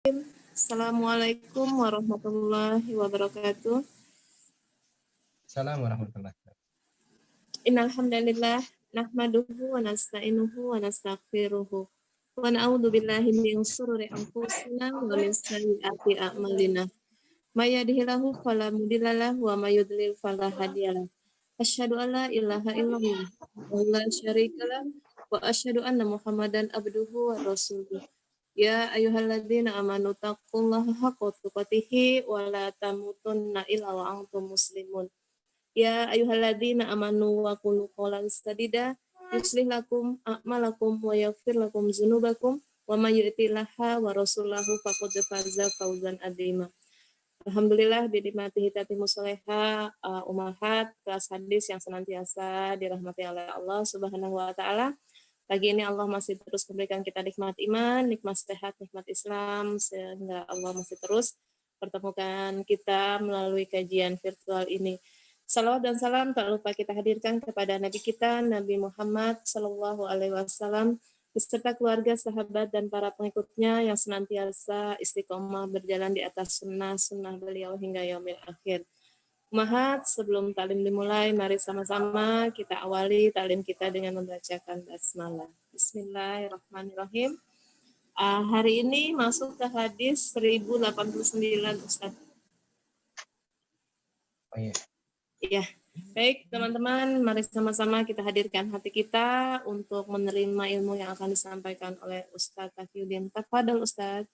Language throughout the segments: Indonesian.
Assalamualaikum warahmatullahi wabarakatuh. Assalamualaikum warahmatullahi wabarakatuh. Innal hamdalillah nahmaduhu wa nasta'inuhu wa nastaghfiruhu wa na'udzu billahi min shururi anfusina wa min sayyiati a'malina. May yahdihillahu fala mudhillalah wa may yudlil fala hadiyalah. Asyhadu an la ilaha illallah wa la syarikalah wa asyhadu anna Muhammadan abduhu wa rasuluh. Ya ayyuhalladzina amanu taqullaha haqqa tuqatih wa la tamutunna illa wa antum muslimun. Ya ayyuhalladzina amanu wa qulu qawlan sadida yuslih lakum a'malakum wa yaghfir lakum dzunubakum wa may yuti'llaha wa rasulahu faqad faza fawzan adzima. Alhamdulillah bidimati hitati musoleha umahat kelas hadis yang senantiasa dirahmati oleh Allah Subhanahu wa taala. Pagi ini Allah masih terus memberikan kita nikmat iman, nikmat sehat, nikmat Islam, sehingga Allah masih terus pertemukan kita melalui kajian virtual ini. Salawat dan salam tak lupa kita hadirkan kepada Nabi kita, Nabi Muhammad Sallallahu Alaihi Wasallam, beserta keluarga, sahabat, dan para pengikutnya yang senantiasa istiqomah berjalan di atas sunnah beliau hingga yaumil akhir. Mahat, sebelum talim dimulai, mari sama-sama kita awali talim kita dengan membacakan basmalah. Bismillahirrahmanirrahim. Hari ini masuk ke hadis 1089, Ustaz. Oh iya. Iya, baik teman-teman, mari sama-sama kita hadirkan hati kita untuk menerima ilmu yang akan disampaikan oleh Ustaz Taqiyuddin. Tafadhol Ustaz.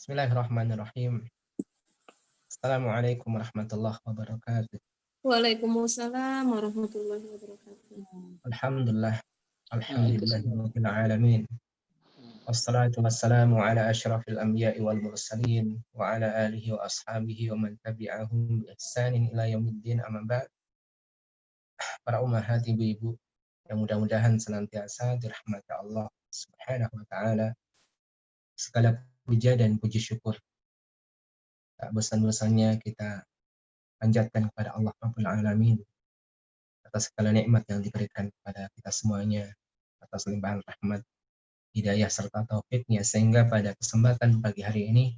Bismillahirrahmanirrahim. Assalamualaikum warahmatullahi wabarakatuh. Waalaikumsalam warahmatullahi wabarakatuh. Alhamdulillah. Alhamdulillahirabbil alamin. Wassalatu wassalamu ala asyrafil anbiya'i wal mursalin wa ala alihi wa ashabihi wa man tabi'ahum bi ihsanin ila yaumiddin, amma ba'd. Para ummahat, ibu-ibu yang mudah-mudahan senantiasa dirahmati Allah Subhanahu wa taala. Segala puja dan puji syukur tak bosan-bosannya kita panjatkan kepada Allah Rabbul Alamin atas segala nikmat yang diberikan kepada kita semuanya, atas limpahan rahmat, hidayah serta taufiknya, sehingga pada kesempatan pagi hari ini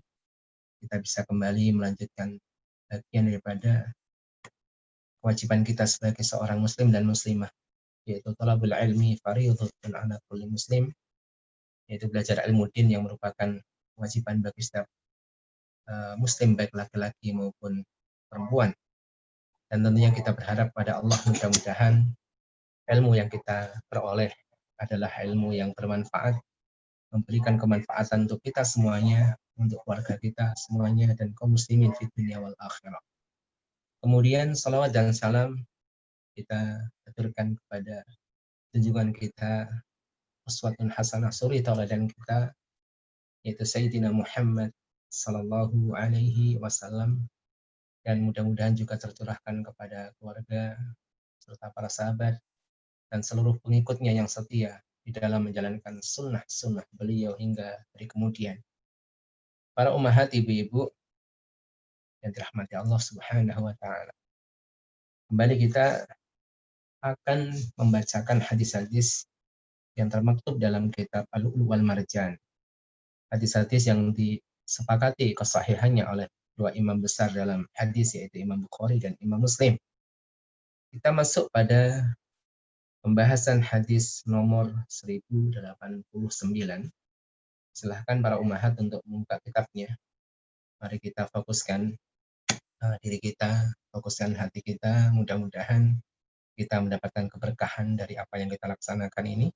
kita bisa kembali melanjutkan bagian daripada kewajiban kita sebagai seorang muslim dan muslimah, yaitu talabul ilmi fardhatun 'ala kulli muslim, yaitu belajar ilmu din yang merupakan kewajiban bagi setiap muslim, baik laki-laki maupun perempuan. Dan tentunya kita berharap pada Allah, mudah-mudahan ilmu yang kita peroleh adalah ilmu yang bermanfaat, memberikan kemanfaatan untuk kita semuanya, untuk keluarga kita semuanya, dan kaum muslimin fi dunya wal akhirah. Kemudian salawat dan salam kita aturkan kepada junjungan kita, uswatun hasanah, suri tauladan kita, yaitu Sayyidina Muhammad sallallahu alaihi wasallam, dan mudah-mudahan juga tercurahkan kepada keluarga serta para sahabat dan seluruh pengikutnya yang setia di dalam menjalankan sunnah-sunnah beliau hingga hari kemudian. Para ummahat, ibu-ibu yang dirahmati Allah Subhanahu wa taala. Kembali kita akan membacakan hadis-hadis yang termaktub dalam kitab Al-Lu'lu' wal Marjan. Hadis-hadis yang disepakati kesahihannya oleh dua imam besar dalam hadis, yaitu Imam Bukhari dan Imam Muslim. Kita masuk pada pembahasan hadis nomor 1089. Silahkan para ummahat untuk membuka kitabnya. Mari kita fokuskan diri kita, fokuskan hati kita. Mudah-mudahan kita mendapatkan keberkahan dari apa yang kita laksanakan ini,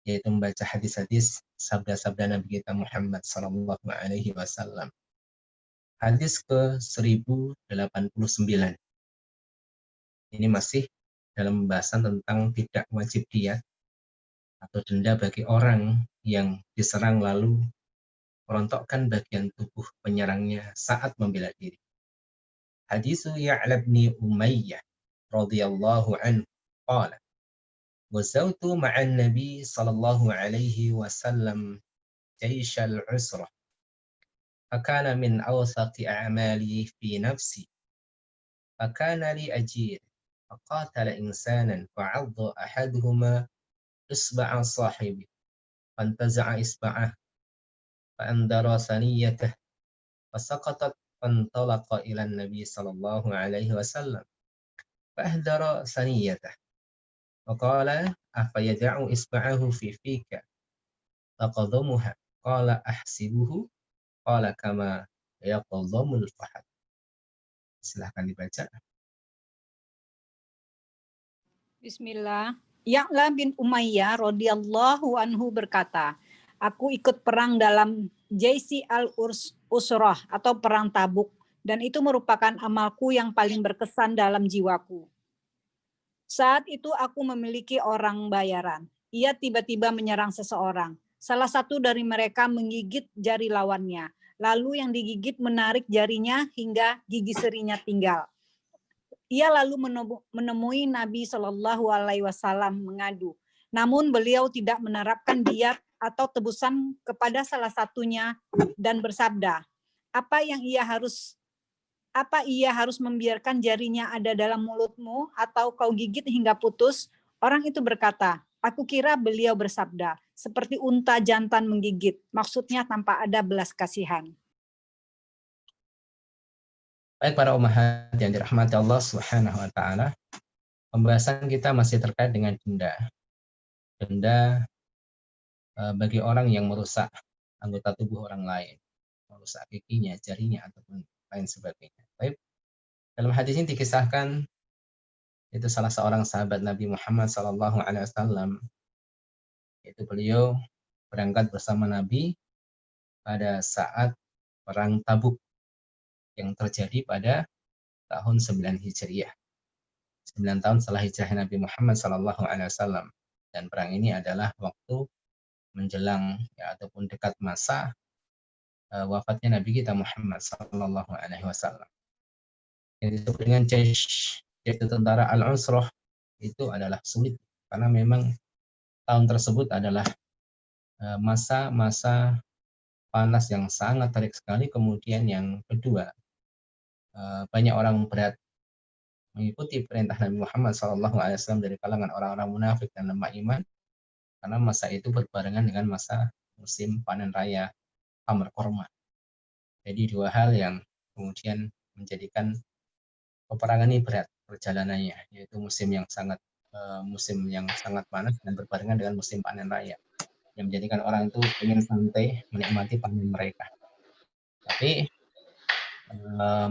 yaitu membaca hadis-hadis sabda-sabda Nabi kita Muhammad sallallahu alaihi wasallam. Hadis ke-1089. Ini masih dalam pembahasan tentang tidak wajib diyat atau denda bagi orang yang diserang lalu merontokkan bagian tubuh penyerangnya saat membela diri. Hadisu Ya'la bin Umayyah radhiyallahu anhu qala wazautu ma'an nabi sallallahu alaihi wasallam jaisyal usrah fakana min awsaqi a'mali fi nafsi فكان لي أجير فقاتل إنسانا فعض أحدهما إصبع صاحبه فانتزع إصبعه فأندر ثنيته فسقطت فانطلق إلى النبي صلى الله عليه وسلم فأهدر ثنيته فقال أفيدع إصبعه في فيك فقضمها قال أحسبه قال كما يقضم الفحل. Silahkan dibaca. Bismillah. Ya'la bin Umayyah radhiyallahu anhu berkata, aku ikut perang dalam Jaisi al-Usrah atau perang Tabuk, dan itu merupakan amalku yang paling berkesan dalam jiwaku. Saat itu aku memiliki orang bayaran. Ia tiba-tiba menyerang seseorang. Salah satu dari mereka menggigit jari lawannya. Lalu yang digigit menarik jarinya hingga gigi serinya tinggal. Ia lalu menemui Nabi Shallallahu Alaihi Wasallam mengadu. Namun beliau tidak menerapkan diat atau tebusan kepada salah satunya dan bersabda, apa ia harus membiarkan jarinya ada dalam mulutmu atau kau gigit hingga putus? Orang itu berkata, aku kira beliau bersabda, seperti unta jantan menggigit, maksudnya tanpa ada belas kasihan. Baik para ummahat yang dirahmati Allah Subhanahu wa taala, pembahasan kita masih terkait dengan denda. Denda bagi orang yang merusak anggota tubuh orang lain, merusak giginya, jarinya ataupun lain sebagainya. Baik. Dalam hadis ini dikisahkan itu salah seorang sahabat Nabi Muhammad SAW, yaitu beliau berangkat bersama Nabi pada saat perang Tabuk yang terjadi pada tahun 9 Hijriah. 9 tahun setelah hijrah Nabi Muhammad SAW. Dan perang ini adalah waktu menjelang ataupun dekat masa wafatnya Nabi kita Muhammad SAW. Yang disebut dengan Jaish, yaitu tentara Al-Usrah, itu adalah sulit karena memang tahun tersebut adalah masa-masa panas yang sangat terik sekali. Kemudian yang kedua, banyak orang berat mengikuti perintah Nabi Muhammad SAW dari kalangan orang-orang munafik dan lemah iman, karena masa itu berbarengan dengan masa musim panen raya Tamar Korma. Jadi dua hal yang kemudian menjadikan peperangan ini berat perjalanannya, yaitu musim yang sangat panas dan berbarengan dengan musim panen raya, yang menjadikan orang itu ingin santai menikmati panen mereka. Tapi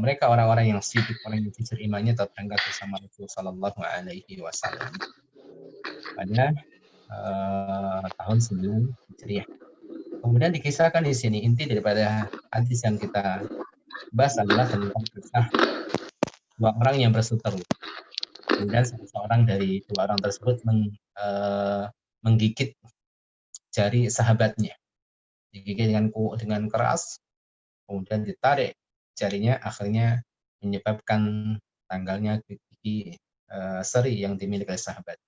mereka orang-orang yang sidik, orang yang jujur imannya, tetap berangkat bersama Rasulullah Shallallahu Alaihi Wasallam pada tahun 9 Hijriah. Kemudian dikisahkan di sini, inti daripada hadis yang kita bahas adalah tentang kisah dua orang yang berseteru. Kemudian seorang dari dua orang tersebut menggigit jari sahabatnya, digigit dengan keras, kemudian ditarik jarinya, akhirnya menyebabkan tanggalnya gigi seri yang dimiliki oleh sahabat.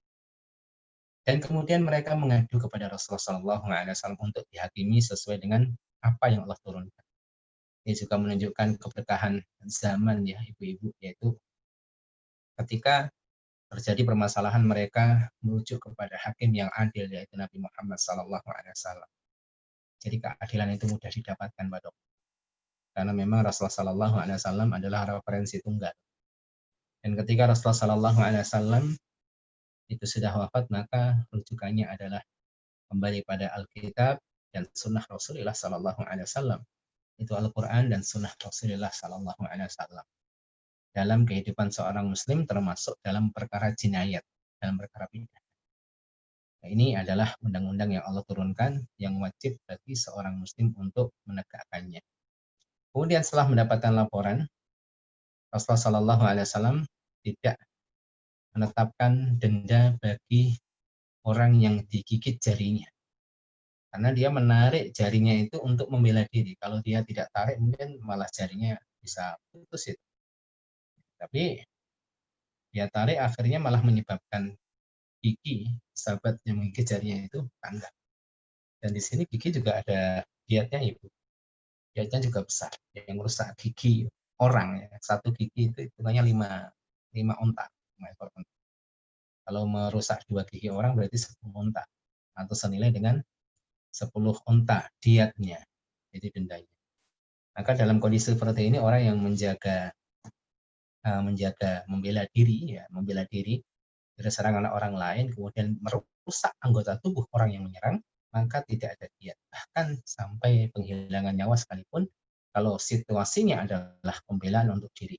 Dan kemudian mereka mengadu kepada Rasulullah SAW untuk dihakimi sesuai dengan apa yang Allah turunkan. Ini juga menunjukkan keberkahan zaman ya ibu-ibu, yaitu ketika terjadi permasalahan mereka merujuk kepada hakim yang adil, yaitu Nabi Muhammad SAW. Jadi keadilan itu mudah didapatkan, Pak Dok. Karena memang Rasulullah SAW adalah referensi tunggal. Dan ketika Rasulullah SAW itu sudah wafat, maka rujukannya adalah kembali pada Alkitab dan Sunnah Rasulullah SAW. Itu Al-Quran dan Sunnah Rasulullah SAW. Dalam kehidupan seorang Muslim, termasuk dalam perkara jinayat, dalam perkara pidana. Nah, ini adalah undang-undang yang Allah turunkan yang wajib bagi seorang Muslim untuk menegakkannya. Kemudian setelah mendapatkan laporan, Rasulullah SAW tidak menetapkan denda bagi orang yang digigit jarinya. Karena dia menarik jarinya itu untuk membela diri. Kalau dia tidak tarik, mungkin malah jarinya bisa putus itu. Tapi dia tarik, akhirnya malah menyebabkan gigi sahabat yang menggigit jarinya itu tanggal. Dan di sini gigi juga ada diatnya, Ibu. Diatnya juga besar, yang merusak gigi orang ya, satu gigi itu hitungannya 5 onta, 5 ekor onta. Kalau merusak 2 gigi orang berarti 10 onta atau senilai dengan 10 onta diatnya, jadi dendanya. Maka dalam kondisi seperti ini orang yang menjaga membela diri dari serangan orang lain, kemudian merusak anggota tubuh orang yang menyerang, maka tidak ada diat. Bahkan sampai penghilangan nyawa sekalipun, kalau situasinya adalah pembelaan untuk diri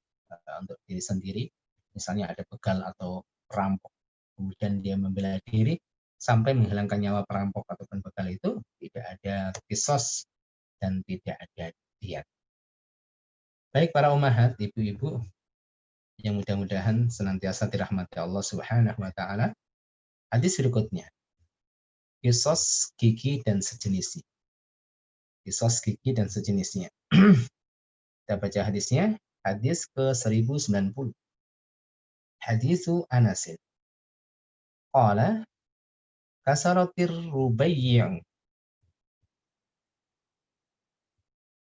sendiri, misalnya ada begal atau perampok, kemudian dia membela diri sampai menghilangkan nyawa perampok ataupun begal itu, tidak ada kisos dan tidak ada diat. Baik para ummahat, ibu-ibu yang mudah-mudahan senantiasa dirahmati Allah Subhanahu wa taala. Hadis berikutnya. Kisos gigi dan sejenisnya. Kisos gigi dan sejenisnya. Kita baca hadisnya, hadis ke-1090. Hadisu Anasin. Qala kasaratir rubayyi'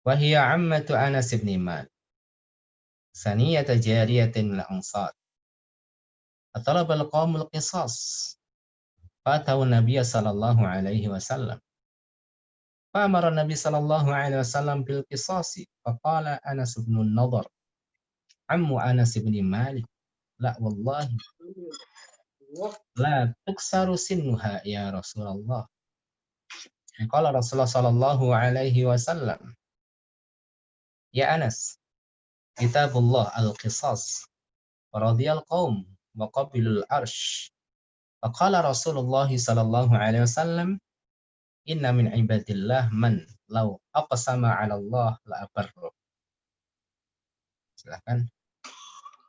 wa hiya ammatu Anas bin Malik. Saniyata jariyatin al-ansar. Atalab al-qawmul qisas. Fatahu Nabiya sallallahu alaihi wasallam. فأمر النبي صلى الله عليه وسلم بالقصاص فقال أنس بن النضر عم أنس بن مالك لا والله لا تكسر سنها يا رسول الله. قال رسول الله صلى الله عليه وسلم يا أنس كتاب الله القصاص ورضي القوم وقبلوا العرش. فقال رسول الله صلى الله عليه وسلم Inna min ibadillah man law aqsama 'ala Allah la abarru. Silakan.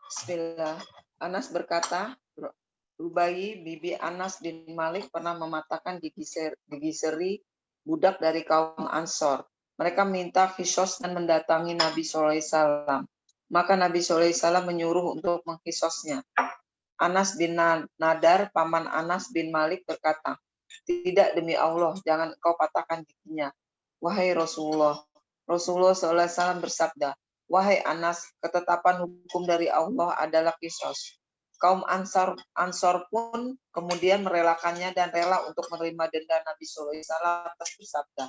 Bismillah. Anas berkata, Rubai bibi Anas bin Malik pernah mematahkan gigi seri budak dari kaum Ansor. Mereka minta kisos dan mendatangi Nabi SAW. Maka Nabi SAW menyuruh untuk mengkisosnya. Anas bin Nadar, paman Anas bin Malik berkata, tidak demi Allah, jangan engkau patahkan giginya. Wahai Rasulullah. Rasulullah SAW bersabda, wahai Anas, ketetapan hukum dari Allah adalah kisos. Kaum Ansor pun kemudian merelakannya dan rela untuk menerima denda Nabi SAW atas bersabda.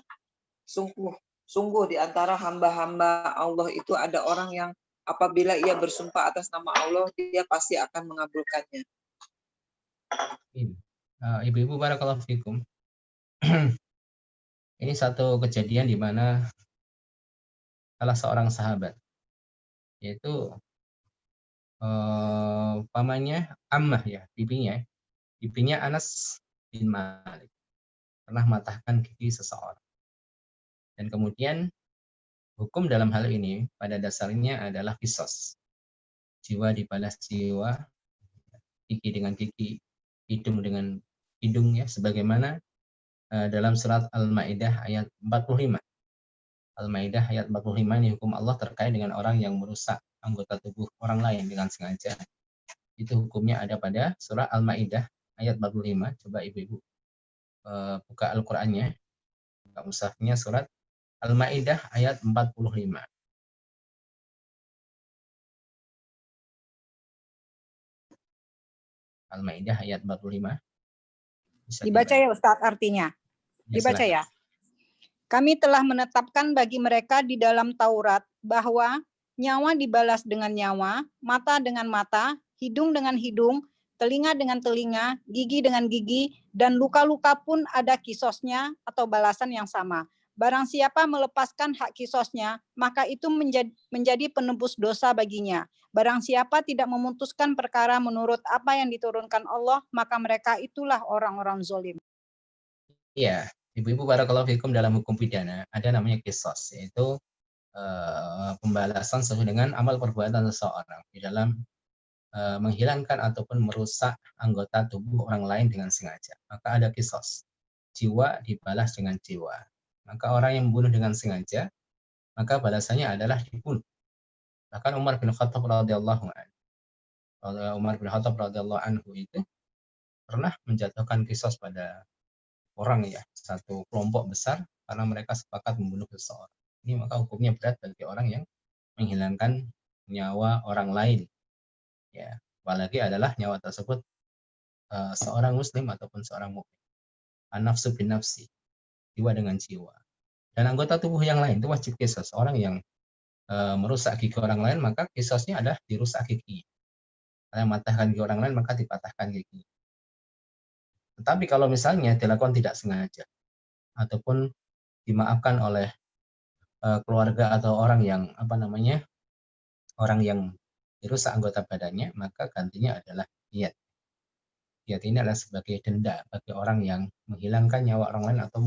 Sungguh di antara hamba-hamba Allah itu ada orang yang apabila ia bersumpah atas nama Allah, dia pasti akan mengabulkannya. Ibu-ibu barakallahu fikum. Ini satu kejadian di mana salah seorang sahabat, yaitu pamannya Ammah ya, bibinya Anas bin Malik pernah matahkan gigi seseorang. Dan kemudian hukum dalam hal ini pada dasarnya adalah kisos. Jiwa dibalas jiwa, gigi dengan gigi, hidung dengan hidung ya, sebagaimana dalam surat Al-Maidah ayat 45. Al-Maidah ayat 45 ini hukum Allah terkait dengan orang yang merusak anggota tubuh orang lain dengan sengaja. Itu hukumnya ada pada surat Al-Maidah ayat 45. Coba ibu-ibu buka Al-Qur'annya. Buka mushafnya surat Al-Maidah ayat 45. Al-Maidah ayat 45. Dibaca ya Ustadz artinya. Dibaca ya. Kami telah menetapkan bagi mereka di dalam Taurat bahwa nyawa dibalas dengan nyawa, mata dengan mata, hidung dengan hidung, telinga dengan telinga, gigi dengan gigi, dan luka-luka pun ada kisosnya atau balasan yang sama. Barang siapa melepaskan hak kisosnya, maka itu menjadi penebus dosa baginya. Barang siapa tidak memutuskan perkara menurut apa yang diturunkan Allah, maka mereka itulah orang-orang zalim. Iya, ibu-ibu barakallahu fikum, dalam hukum pidana ada namanya kisos, yaitu pembalasan sesuai dengan amal perbuatan seseorang di dalam menghilangkan ataupun merusak anggota tubuh orang lain dengan sengaja. Maka ada kisos, jiwa dibalas dengan jiwa. Maka orang yang membunuh dengan sengaja, maka balasannya adalah dibunuh. Bahkan Umar bin Khattab radhiyallahu anhu itu pernah menjatuhkan kisos pada orang ya, satu kelompok besar, karena mereka sepakat membunuh seseorang. Ini maka hukumnya berat bagi orang yang menghilangkan nyawa orang lain, ya, apalagi adalah nyawa tersebut seorang muslim ataupun seorang mukmin. An-nafsu bin nafsi, jiwa dengan jiwa. Dan anggota tubuh yang lain itu wajib qisas. Orang yang merusak gigi orang lain, maka qisasnya adalah dirusak gigi. Kalau mematahkan gigi orang lain, maka dipatahkan gigi. Tetapi kalau misalnya dilakukan tidak sengaja ataupun dimaafkan oleh keluarga atau orang yang orang yang dirusak anggota badannya, maka gantinya adalah diyat. Diyat ini adalah sebagai denda bagi orang yang menghilangkan nyawa orang lain atau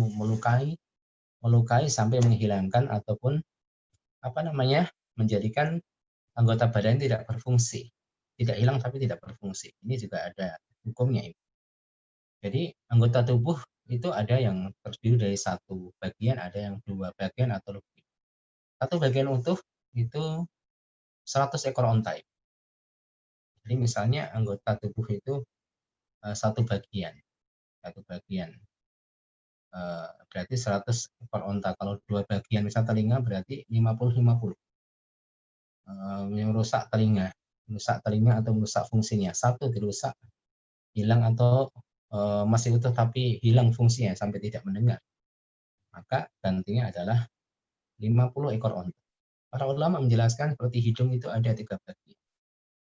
melukai sampai menghilangkan ataupun menjadikan anggota badan tidak berfungsi. Tidak hilang tapi tidak berfungsi. Ini juga ada hukumnya. Jadi anggota tubuh itu ada yang terdiri dari satu bagian, ada yang dua bagian atau lebih. Satu bagian utuh itu 100 ekor onta. Jadi misalnya anggota tubuh itu satu bagian berarti 100 ekor onta. Kalau dua bagian misal telinga berarti 50-50. Merusak telinga atau merusak fungsinya. Satu dirusak, hilang atau masih utuh tapi hilang fungsinya sampai tidak mendengar. Maka gantinya adalah 50 ekor onta. Para ulama menjelaskan seperti hidung itu ada 3 bagian.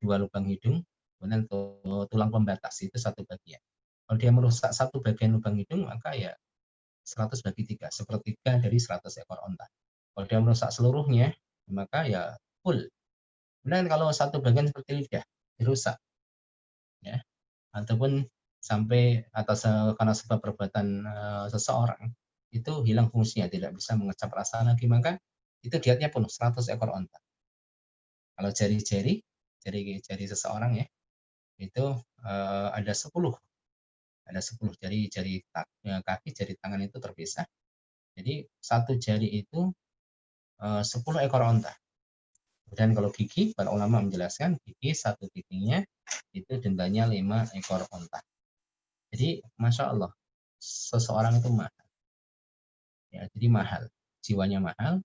2 lubang hidung, kemudian tulang pembatas itu satu bagian. Kalau dia merusak satu bagian lubang hidung, maka ya 100 bagi 3, sepertiga dari 100 ekor onta. Kalau dia merusak seluruhnya, maka ya full. Kemudian kalau satu bagian seperti lidah dirusak, ya, ataupun sampai atas karena sebab perbuatan seseorang itu hilang fungsinya, tidak bisa mengecap rasa lagi, maka itu diatnya penuh 100 ekor onta. Kalau jari seseorang ya, itu ada 10 jari kaki, jari tangan itu terpisah. Jadi satu jari itu 10 ekor onta. Dan kalau gigi, para ulama menjelaskan gigi satu giginya itu dendanya 5 ekor onta. Jadi masya Allah, seseorang itu mahal. Ya, jadi mahal, jiwanya mahal,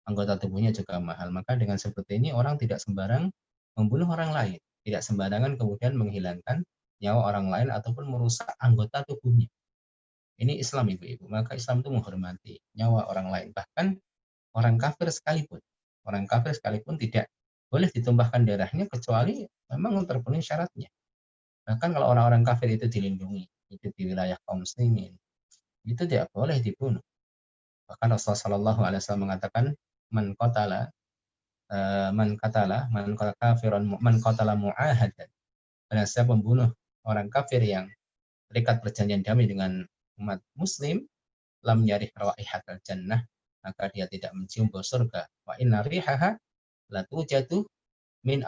anggota tubuhnya juga mahal. Maka dengan seperti ini orang tidak sembarang membunuh orang lain, tidak sembarangan kemudian menghilangkan nyawa orang lain ataupun merusak anggota tubuhnya. Ini Islam, ibu-ibu. Maka Islam itu menghormati nyawa orang lain. Bahkan orang kafir sekalipun tidak boleh ditumpahkan darahnya kecuali memang terpenuhi syaratnya. Bahkan kalau orang-orang kafir itu dilindungi, itu di wilayah kaum muslimin, itu tidak boleh dibunuh. Bahkan Rasulullah SAW mengatakan man qatala mu'ahadan. Karena siapa membunuh orang kafir yang terikat perjanjian damai dengan umat muslim, lam yarih raihatal jannah, maka dia tidak mencium bau surga. Wa inna rihaha la tujadu min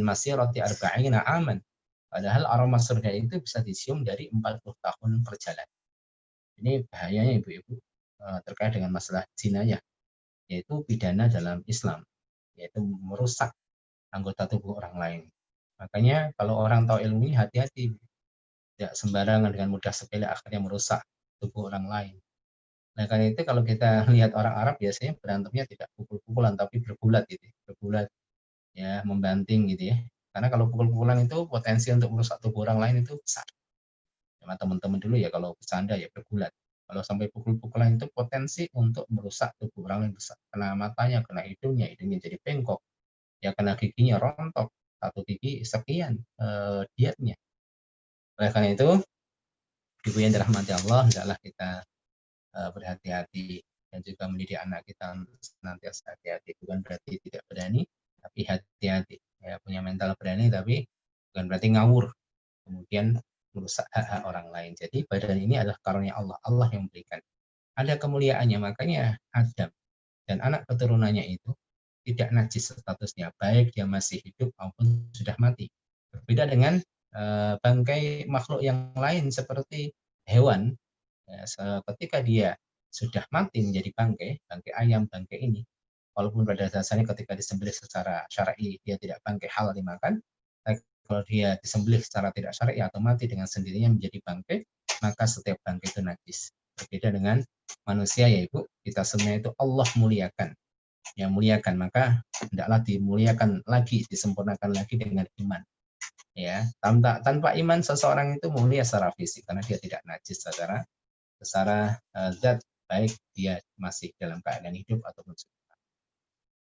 masirati arba'ina aman. Padahal aroma surga itu bisa dicium dari 40 tahun perjalanan. Ini bahayanya ibu-ibu terkait dengan masalah zina ya, yaitu pidana dalam Islam, yaitu merusak anggota tubuh orang lain. Makanya kalau orang tahu ilmu ini hati-hati, tidak sembarangan dengan mudah sepele akhirnya merusak tubuh orang lain. Nah karena itu kalau kita lihat orang Arab biasanya berantemnya tidak pukul-pukulan tapi bergulat gitu, ya, membanting gitu ya. Karena kalau pukul-pukulan itu potensi untuk merusak tubuh orang lain itu besar. Sama teman-teman dulu ya kalau bercanda ya bergulat. Kalau sampai pukul-pukulan itu potensi untuk merusak tubuh orang lain besar. Kena matanya, kena hidungnya jadi bengkok. Ya kena giginya rontok. Satu gigi sekian dietnya. Oleh karena itu, ibu yang dirahmati Allah, hendaklah kita berhati-hati dan juga mendidik anak kita senantiasa hati-hati. Bukan berarti tidak berani, tapi hati-hati. Ya, punya mental berani, tapi bukan berarti ngawur. Kemudian merusak hak-hak orang lain. Jadi badan ini adalah karunia Allah. Allah yang memberikan. Ada kemuliaannya, makanya Adam dan anak keturunannya itu tidak najis statusnya, baik dia masih hidup maupun sudah mati. Berbeda dengan bangkai makhluk yang lain seperti hewan, ya, ketika dia sudah mati menjadi bangkai ayam, bangkai ini, walaupun pada dasarnya ketika disembelih secara syar'i dia tidak bangkai halal dimakan, kalau dia disembelih secara tidak syar'i atau mati dengan sendirinya menjadi bangkai, maka setiap bangkai itu najis. Berbeda dengan manusia ya ibu, kita semua itu Allah muliakan. yang muliakan, maka hendaklah dimuliakan lagi, disempurnakan lagi dengan iman. Ya, tanpa iman seseorang itu mulia secara fisik karena dia tidak najis secara zat, baik dia masih dalam keadaan hidup ataupun sudah.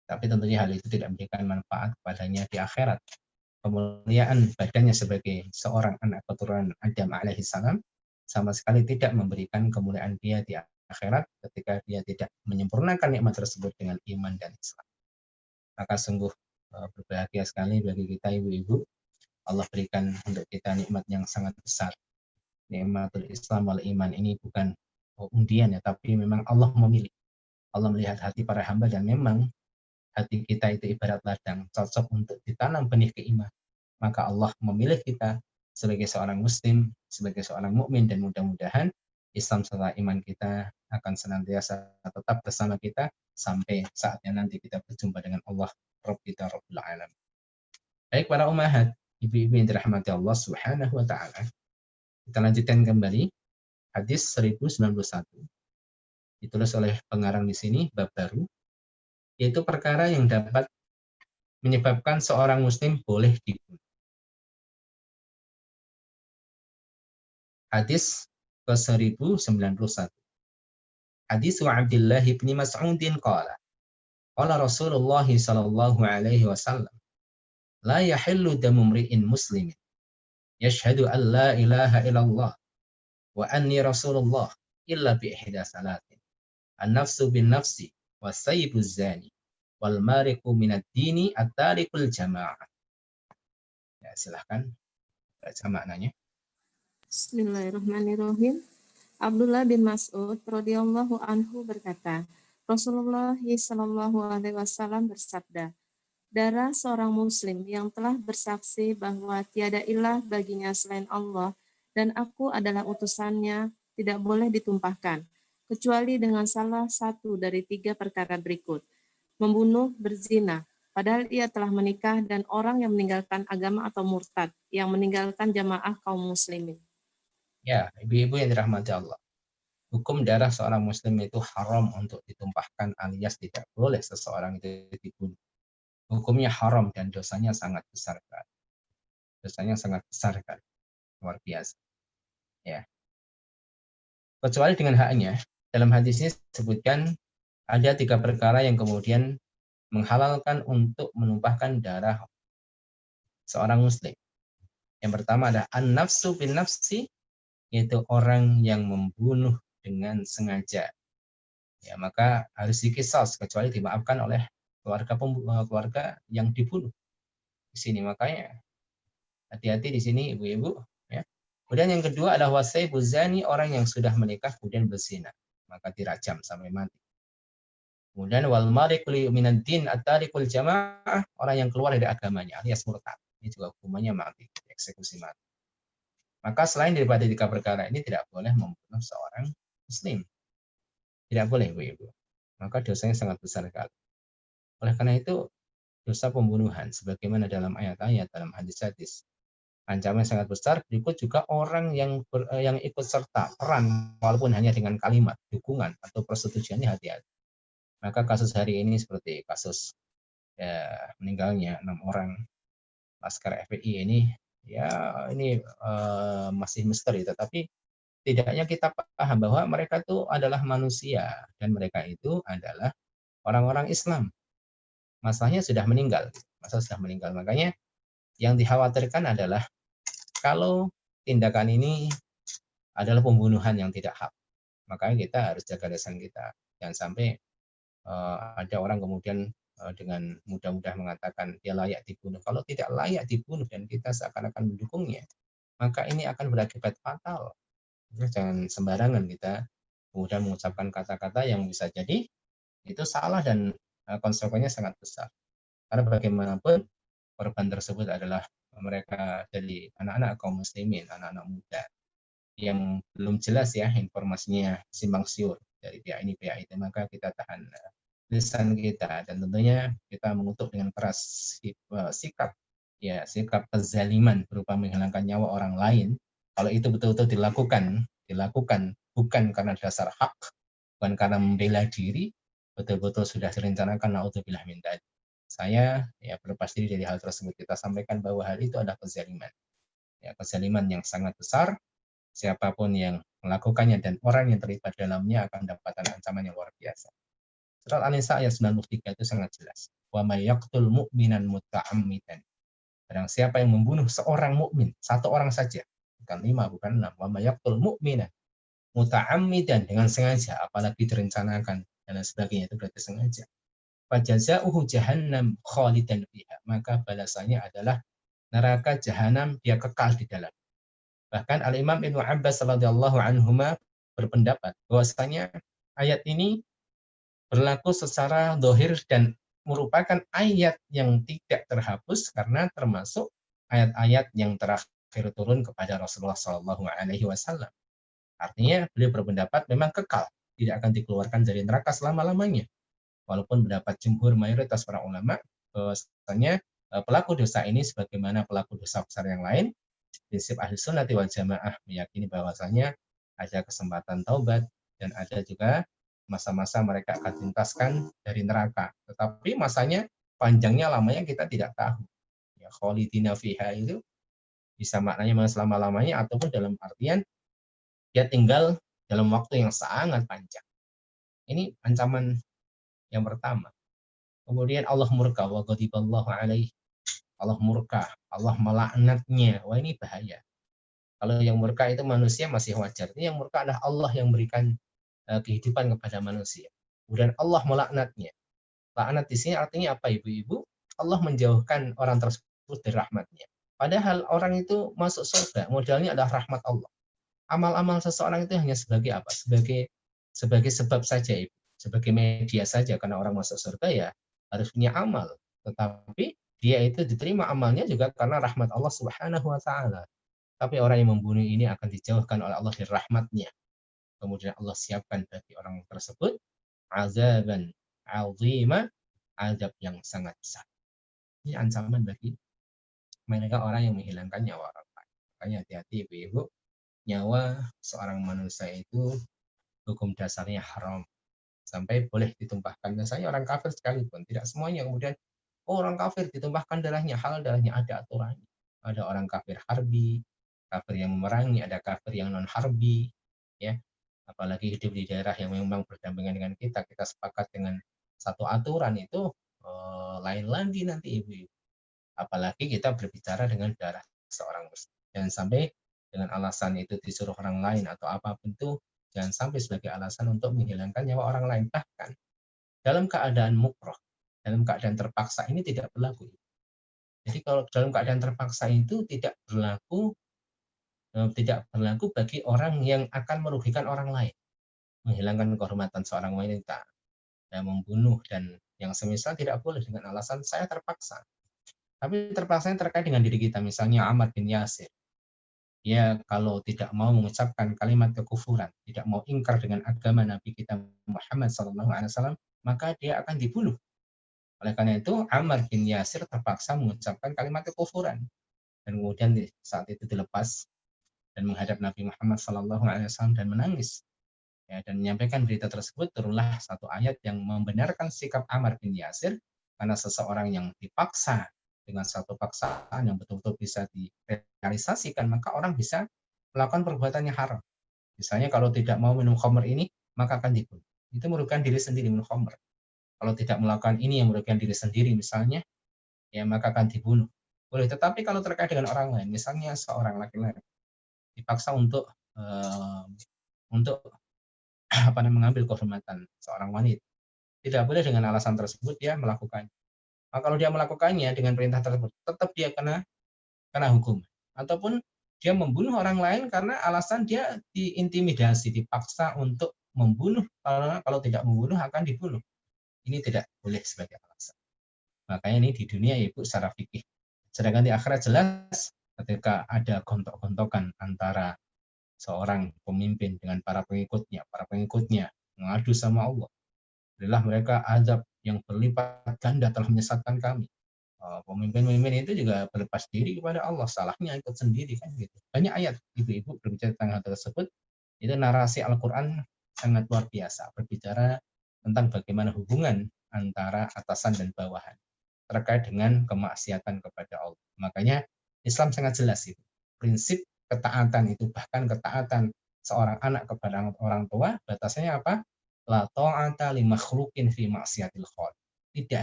Tapi tentunya hal itu tidak memberikan manfaat kepadanya di akhirat. Kemuliaan badannya sebagai seorang anak keturunan Adam alaihissalam sama sekali tidak memberikan kemuliaan dia di akhirat ketika dia tidak menyempurnakan nikmat tersebut dengan iman dan Islam. Maka sungguh berbahagia sekali bagi kita ibu-ibu, Allah berikan untuk kita nikmat yang sangat besar. Nikmatul Islam wal iman ini bukan undian ya, tapi memang Allah memilih. Allah melihat hati para hamba dan memang hati kita itu ibarat ladang, cocok untuk ditanam benih keimanan. Maka Allah memilih kita sebagai seorang muslim, sebagai seorang mukmin, dan mudah-mudahan Islam serta iman kita akan senantiasa tetap bersama kita sampai saatnya nanti kita berjumpa dengan Allah Rabb kita Rabbul Alamin. Baik para ummahat, ibu-ibu yang dirahmati Allah Subhanahu wa taala. Kita lanjutkan kembali hadis 1091. Ditulis oleh pengarang di sini bab baru, yaitu perkara yang dapat menyebabkan seorang muslim boleh dibunuh. Hadis ke-1091. Hadis Abdullah bin Mas'udin qala Rasulullah sallallahu alaihi wasallam la yahillu damu mri'in muslimin yashhadu an la ilaha illallah wa anni rasulullah illa bi ihda salatin an-nafsu bin nafsi was-sayyibu zani wal mariqu minad dini at-tarikul jama'ah. Ya, silahkan baca maknanya. Bismillahirrahmanirrahim. Abdullah bin Mas'ud radhiyallahu anhu berkata, Rasulullah sallallahu alaihi wasallam bersabda, darah seorang muslim yang telah bersaksi bahwa tiada ilah baginya selain Allah dan aku adalah utusannya tidak boleh ditumpahkan, kecuali dengan salah satu dari 3 perkara berikut. Membunuh, berzina, padahal ia telah menikah, dan orang yang meninggalkan agama atau murtad, yang meninggalkan jamaah kaum muslimin. Ya, ibu-ibu yang dirahmati Allah. Hukum darah seorang muslim itu haram untuk ditumpahkan alias tidak boleh seseorang itu dibunuh. Hukumnya haram dan dosanya sangat besar. Dosanya sangat besar kan. Luar biasa. Ya. Kecuali dengan haknya. Dalam hadis ini disebutkan ada 3 perkara yang kemudian menghalalkan untuk menumpahkan darah seorang muslim. Yang pertama ada an-nafsu bin nafsi, yaitu orang yang membunuh dengan sengaja. Ya, maka harus diqisas kecuali dimaafkan oleh keluarga yang dibunuh. Di sini makanya hati-hati di sini ibu-ibu ya. Kemudian yang kedua adalah wasaibu zani, orang yang sudah menikah kemudian berzina, maka dirajam sampai mati. Kemudian wal mariqu minad din at-tarikul jamaah, orang yang keluar dari agamanya alias murtad. Ini juga hukumannya mati, eksekusi mati. Maka selain daripada 3 perkara ini tidak boleh membunuh seorang muslim. Tidak boleh, ibu-ibu. Maka dosanya sangat besar sekali. Oleh karena itu, dosa pembunuhan sebagaimana dalam ayat-ayat, dalam hadis-hadis, ancaman sangat besar. Berikut juga orang yang ikut serta peran walaupun hanya dengan kalimat dukungan atau persetujuannya, hati-hati. Maka kasus hari ini seperti kasus meninggalnya 6 orang laskar FPI ini, ya ini masih misteri, tetapi tidaknya kita paham bahwa mereka itu adalah manusia dan mereka itu adalah orang-orang Islam. Masalahnya sudah meninggal. Makanya yang dikhawatirkan adalah kalau tindakan ini adalah pembunuhan yang tidak hak. Makanya kita harus jaga lisan kita. Jangan sampai ada orang kemudian dengan mudah-mudah mengatakan dia layak dibunuh. Kalau tidak layak dibunuh dan kita seakan-akan mendukungnya, maka ini akan berakibat fatal. Jangan sembarangan kita kemudian mengucapkan kata-kata yang bisa jadi itu salah dan konsekuensinya sangat besar. Karena bagaimanapun korban tersebut adalah mereka dari anak-anak kaum muslimin, anak-anak muda yang belum jelas ya informasinya simpang siur dari pihak ini pihak itu, maka kita tahan lisan kita dan tentunya kita mengutuk dengan keras sikap kezaliman berupa menghilangkan nyawa orang lain. Kalau itu betul-betul dilakukan bukan karena dasar hak, bukan karena membela diri, betul-betul sudah direncanakan, naudzubillah min dzalik. Saya ya berlepas diri dari hal tersebut. Kita sampaikan bahwa hal itu adalah kezaliman. Ya, kezaliman yang sangat besar. Siapapun yang melakukannya dan orang yang terlibat dalamnya akan mendapatkan ancaman yang luar biasa. Surat An-Nisa ayat 93 itu sangat jelas. Wa may yaqtul mu'minan muta'ammidan. Barang siapa yang membunuh seorang mukmin, satu orang saja, bukan 5, bukan 6. Wa may yaqtul mu'minan muta'ammidan, dengan sengaja, apalagi direncanakan dan sebagainya, itu berarti sengaja. Fajaza'uhu jahannam khalidan fiha. Maka balasannya adalah neraka jahanam, dia kekal di dalam. Bahkan Al-Imam Ibnu Abbas radhiyallahu anhuma berpendapat bahwasanya ayat ini berlaku secara zahir dan merupakan ayat yang tidak terhapus karena termasuk ayat-ayat yang terakhir turun kepada Rasulullah Shallallahu Alaihi Wasallam. Artinya beliau berpendapat memang kekal, tidak akan dikeluarkan dari neraka selama-lamanya. Walaupun pendapat jumhur mayoritas para ulama bahwasanya pelaku dosa ini sebagaimana pelaku dosa besar yang lain, prinsip ahli sunnati wal jamaah meyakini bahwasanya ada kesempatan taubat dan ada juga masa-masa mereka akan tuntaskan dari neraka. Tetapi masanya panjangnya lamanya kita tidak tahu. Ya, khalidina fiha itu bisa maknanya selama-lamanya ataupun dalam artian dia tinggal dalam waktu yang sangat panjang. Ini ancaman yang pertama. Kemudian Allah murka wa ghadiballahu alaihi. Allah murka, Allah melaknatnya. Wah, ini bahaya. Kalau yang murka itu manusia masih wajar. Ini yang murka adalah Allah yang memberikan kehidupan kepada manusia. Kemudian Allah melaknatnya. Laknat di sini artinya apa, ibu-ibu? Allah menjauhkan orang tersebut dari rahmatnya. Padahal orang itu masuk surga, modalnya adalah rahmat Allah. Amal-amal seseorang itu hanya sebagai apa? Sebagai sebab saja, ibu. Sebagai media saja, karena orang masuk surga ya harus punya amal. Tetapi dia itu diterima amalnya juga karena rahmat Allah Subhanahu wa taala. Tapi orang yang membunuh ini akan dijauhkan oleh Allah dari rahmatnya. Kemudian Allah siapkan bagi orang tersebut azaban azima, azab yang sangat besar. Ini ancaman bagi mereka orang yang menghilangkan nyawa orang lain. Makanya hati-hati ibu-ibu, nyawa seorang manusia itu hukum dasarnya haram. Sampai boleh ditumpahkan. Misalnya orang kafir sekalipun, tidak semuanya kemudian orang kafir ditumpahkan darahnya, halal darahnya, ada aturannya. Ada orang kafir harbi, kafir yang memerangi, ada kafir yang non harbi, ya. Apalagi hidup di daerah yang memang berdampingan dengan kita sepakat dengan satu aturan itu lain lagi nanti ibu-ibu. Apalagi kita berbicara dengan darah seorang muslim. Jangan sampai dengan alasan itu disuruh orang lain atau apapun itu, jangan sampai sebagai alasan untuk menghilangkan nyawa orang lain. Bahkan dalam keadaan mukroh, dalam keadaan terpaksa ini tidak berlaku. Jadi kalau dalam keadaan terpaksa itu tidak berlaku bagi orang yang akan merugikan orang lain, menghilangkan kehormatan seorang wanita, dan membunuh dan yang semisal tidak boleh dengan alasan saya terpaksa. Tapi terpaksanya terkait dengan diri kita, misalnya Ammar bin Yasir. Dia kalau tidak mau mengucapkan kalimat kekufuran, tidak mau ingkar dengan agama Nabi kita Muhammad SAW, maka dia akan dibunuh. Oleh karena itu, Ammar bin Yasir terpaksa mengucapkan kalimat kekufuran. Dan kemudian saat itu dilepas dan menghadap Nabi Muhammad SAW dan menangis. Ya, dan menyampaikan berita tersebut, turunlah satu ayat yang membenarkan sikap Ammar bin Yasir, karena seseorang yang dipaksa dengan satu paksaan yang betul-betul bisa direalisasikan, maka orang bisa melakukan perbuatannya haram. Misalnya kalau tidak mau minum khamr ini, maka akan dibunuh. Itu merugikan diri sendiri minum khamr. Kalau tidak melakukan ini yang merugikan diri sendiri misalnya, ya maka akan dibunuh. Boleh, tetapi kalau terkait dengan orang lain, misalnya seorang laki-laki dipaksa untuk mengambil kehormatan seorang wanita, tidak boleh dengan alasan tersebut dia melakukannya. Nah, kalau dia melakukannya dengan perintah tersebut, tetap dia kena hukum. Ataupun dia membunuh orang lain karena alasan dia diintimidasi, dipaksa untuk membunuh. Kalau tidak membunuh akan dibunuh. Ini tidak boleh sebagai alasan. Makanya ini di dunia ibu secara fikih. Sedangkan di akhirat jelas ketika ada gontok-gontokan antara seorang pemimpin dengan para pengikutnya mengadu sama Allah. Adalah mereka azab yang berlipat ganda telah menyesatkan kami. Pemimpin-pemimpin itu juga berlepas diri kepada Allah, salahnya ikut sendiri kan gitu. Banyak ayat ibu-ibu berbicara tentang hal tersebut. Itu narasi Al-Quran sangat luar biasa, berbicara tentang bagaimana hubungan antara atasan dan bawahan terkait dengan kemaksiatan kepada Allah. Makanya Islam sangat jelas itu. Prinsip ketaatan itu, bahkan ketaatan seorang anak kepada orang tua, batasannya apa? La ta'ata li makhluqin fi maksiatil khaliq. Tidak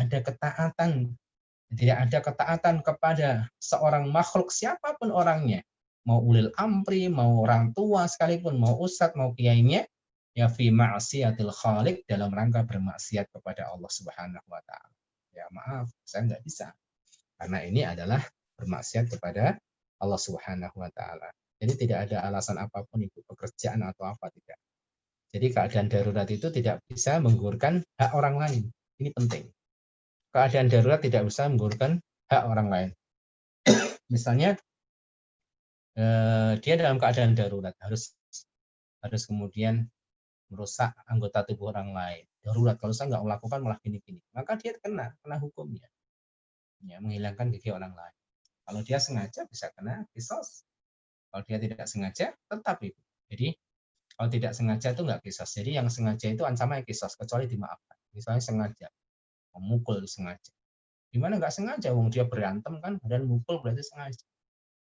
ada ketaatan kepada seorang makhluk siapapun orangnya. Mau ulil amri, mau orang tua sekalipun, mau ustadz, mau kiainya, ya fi ma'siyatil khaliq, dalam rangka bermaksiat kepada Allah Subhanahu wa taala. Ya maaf, saya nggak bisa. Karena ini adalah bermaksiat kepada Allah Subhanahu wa taala. Jadi tidak ada alasan apapun itu, pekerjaan atau apa, tidak. Jadi keadaan darurat itu tidak bisa menggugurkan hak orang lain. Ini penting. Keadaan darurat tidak bisa menggugurkan hak orang lain. Misalnya dia dalam keadaan darurat harus kemudian merusak anggota tubuh orang lain. Darurat, kalau saya nggak melakukan malah gini-gini. Maka dia kena hukumnya. Ya, menghilangkan gigi orang lain. Kalau dia sengaja bisa kena kisos. Kalau dia tidak sengaja tetap itu. Jadi kalau tidak sengaja itu nggak kisos. Jadi yang sengaja itu ancamannya kisos, kecuali dimaafkan. Misalnya sengaja memukul, sengaja. Gimana nggak sengaja? Wong dia berantem kan, dan mukul berarti sengaja.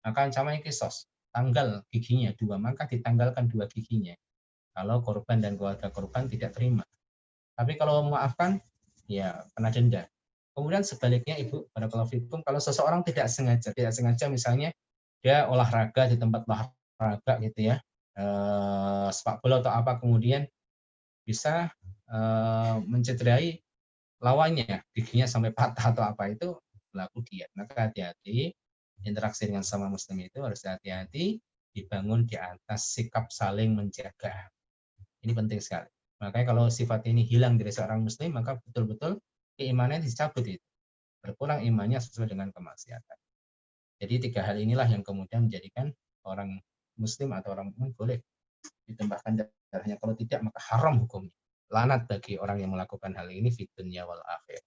Maka ancamannya kisos. Tanggal giginya 2, maka ditanggalkan 2 giginya. Kalau korban dan keluarga korban tidak terima. Tapi kalau memaafkan, ya kena denda. Kemudian sebaliknya Ibu, barakallahu fikum, kalau seseorang tidak sengaja misalnya dia olahraga di tempat olahraga gitu ya, sepak bola atau apa, kemudian bisa mencederai lawannya, giginya sampai patah atau apa, itu berlaku diat. Maka hati-hati, interaksi dengan sama muslim itu harus hati-hati, dibangun di atas sikap saling menjaga. Ini penting sekali. Makanya kalau sifat ini hilang dari seorang muslim, maka betul-betul keimanannya dicabut itu. Berkurang imannya sesuai dengan kemaksiatan. Jadi 3 hal inilah yang kemudian menjadikan orang muslim atau orang mukmin boleh ditembakkan darahnya. Kalau tidak, maka haram hukumnya. Lanat bagi orang yang melakukan hal ini fi dunya wal akhirah.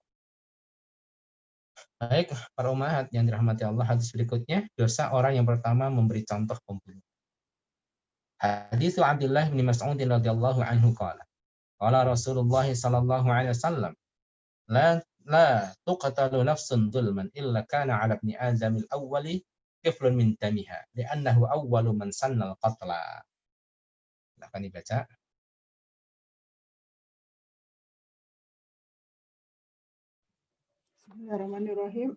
Baik, para umat yang dirahmati Allah, hadis berikutnya, dosa orang yang pertama memberi contoh pembunuh. Hadis Abdullah bin Mas'ud radhiyallahu anhu qala Rasulullah sallallahu alaihi wasallam la tuqtalu nafsun zulman illa kana 'ala ibni Adam al-awwali kiflun min damiha li'annahu awwalu man sanna al-qatla. Silakan dibaca. Bismillahirrahmanirrahim.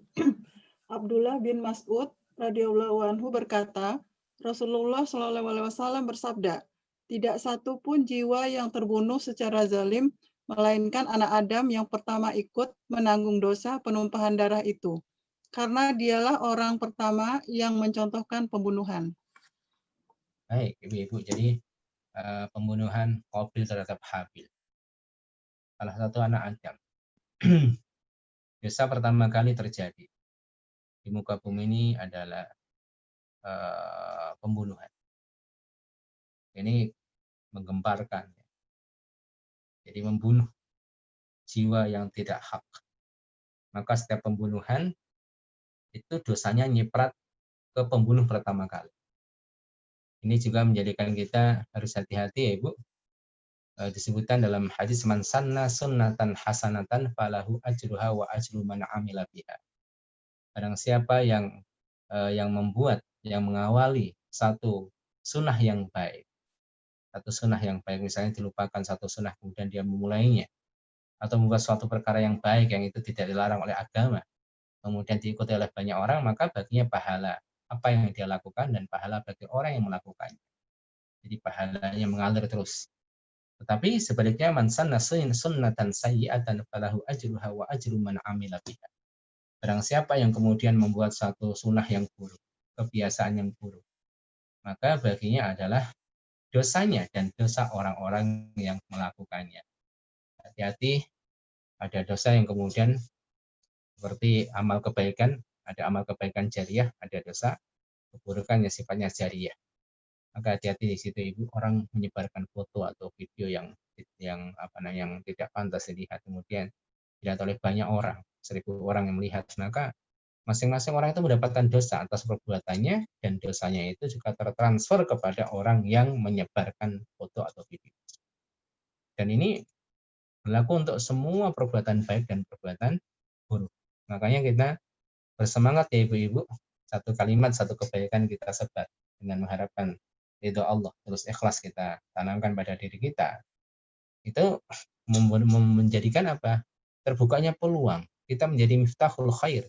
Abdullah bin Mas'ud radhiyallahu anhu berkata, Rasulullah Shallallahu alaihi wasallam bersabda, tidak satu pun jiwa yang terbunuh secara zalim melainkan anak Adam yang pertama ikut menanggung dosa penumpahan darah itu, karena dialah orang pertama yang mencontohkan pembunuhan. Baik, Ibu-ibu, jadi pembunuhan Qabil terhadap Habil, salah satu anak Adam. Dosa pertama kali terjadi di muka bumi ini adalah pembunuhan. Ini menggemparkan. Jadi membunuh jiwa yang tidak hak. Maka setiap pembunuhan itu dosanya nyiprat ke pembunuh pertama kali. Ini juga menjadikan kita harus hati-hati ya Ibu. Disebutkan dalam hadis man sanna sunnatan hasanatan falahu ajruha wa ajru man amila biha. Barang siapa yang membuat, yang mengawali satu sunnah yang baik, misalnya dilupakan satu sunnah kemudian dia memulainya, atau membuat suatu perkara yang baik yang itu tidak dilarang oleh agama, kemudian diikuti oleh banyak orang, maka baginya pahala apa yang dia lakukan dan pahala bagi orang yang melakukannya. Jadi pahalanya mengalir terus. Tetapi sebaliknya man sanna sunnatan sayyi'atan falahu ajruha wa ajru man amila biha. Barang siapa yang kemudian membuat satu sunnah yang buruk, kebiasaan yang buruk, maka baginya adalah dosanya dan dosa orang-orang yang melakukannya. Hati-hati, ada dosa yang kemudian seperti amal kebaikan, ada amal kebaikan jariah, ada dosa keburukan yang sifatnya jariah. Maka hati-hati di situ Ibu, orang menyebarkan foto atau video yang tidak pantas dilihat, kemudian dilihat oleh banyak orang, 1000 orang yang melihat, maka masing-masing orang itu mendapatkan dosa atas perbuatannya, dan dosanya itu juga tertransfer kepada orang yang menyebarkan foto atau video. Dan ini berlaku untuk semua perbuatan baik dan perbuatan buruk. Makanya kita bersemangat ya ibu-ibu, satu kalimat, satu kebaikan kita sebar dengan mengharapkan ridho Allah, terus ikhlas kita tanamkan pada diri kita. Itu menjadikan apa? Terbukanya peluang. Kita menjadi miftahul khair,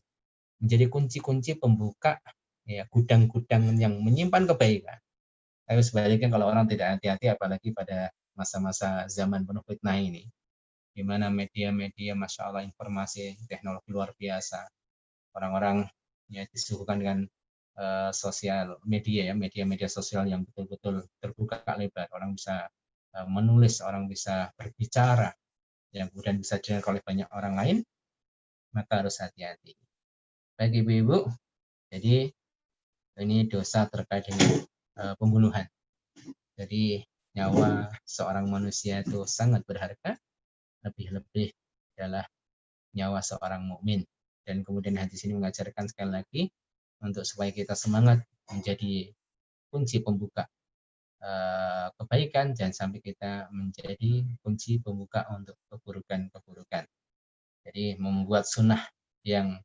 menjadi kunci-kunci pembuka ya gudang-gudang yang menyimpan kebaikan. Tapi sebaliknya kalau orang tidak hati-hati, apalagi pada masa-masa zaman penuh fitnah ini, di mana media-media, masya Allah, informasi teknologi luar biasa, orang-orang ya disuguhkan dengan sosial media ya, media-media sosial yang betul-betul terbuka lebar. Orang bisa menulis, orang bisa berbicara, yang kemudian bisa didengar oleh banyak orang lain, maka harus hati-hati. Baik ibu-ibu, jadi ini dosa terkait dengan pembunuhan. Jadi nyawa seorang manusia itu sangat berharga, lebih-lebih adalah nyawa seorang mukmin. Dan kemudian hadis ini mengajarkan sekali lagi untuk supaya kita semangat menjadi kunci pembuka kebaikan, jangan sampai kita menjadi kunci pembuka untuk keburukan-keburukan. Jadi membuat sunnah yang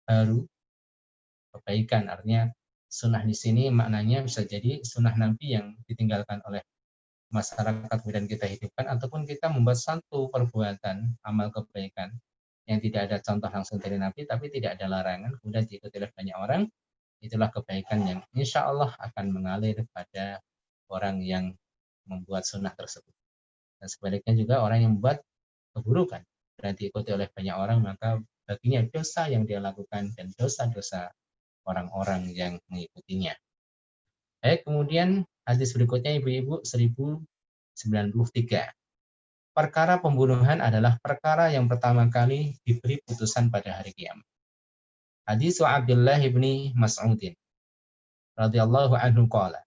baru, kebaikan, artinya sunnah di sini maknanya bisa jadi sunnah Nabi yang ditinggalkan oleh masyarakat kemudian kita hidupkan, ataupun kita membuat satu perbuatan amal kebaikan yang tidak ada contoh langsung dari Nabi tapi tidak ada larangan, kemudian diikuti oleh banyak orang. Itulah kebaikan yang insya Allah akan mengalir pada orang yang membuat sunnah tersebut. Dan sebaliknya juga orang yang membuat keburukan dan diikuti oleh banyak orang, maka baginya dosa yang dia lakukan dan dosa-dosa orang-orang yang mengikutinya. Baik, kemudian hadis berikutnya ibu-ibu 1093. Perkara pembunuhan adalah perkara yang pertama kali diberi putusan pada hari kiamat. Hadis Abdullah bin Mas'udin radhiyallahu anhu qala.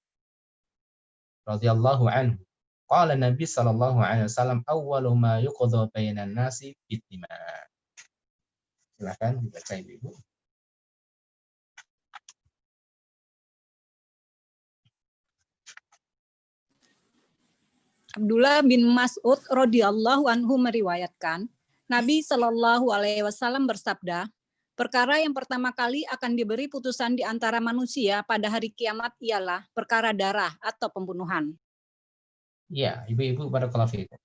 Radhiyallahu anhu qala Nabi sallallahu alaihi wasallam awwalu ma yuqda bainan nasi bid-dima. Silakan dibaca ibu-ibu. Abdullah bin Mas'ud radhiyallahu anhu meriwayatkan, Nabi Shallallahu alaihi wasallam bersabda, perkara yang pertama kali akan diberi putusan di antara manusia pada hari kiamat ialah perkara darah atau pembunuhan. Ya, ibu-ibu barakallahu fiikum.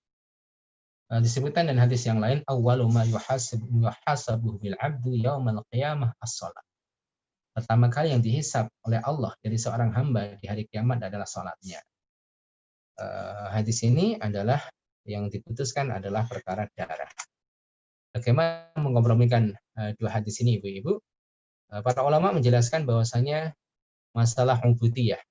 Disebutkan dan hadis yang lain, awwalu ma yuhasabu bil 'abdu yaumal qiyamah as-shalah. Pertama kali yang dihisab oleh Allah dari seorang hamba di hari kiamat adalah salatnya. Hadis ini adalah yang diputuskan adalah perkara darah. Bagaimana mengkompromikan dua hadis ini ibu-ibu? Para ulama menjelaskan bahwasanya masalah ubudiyah,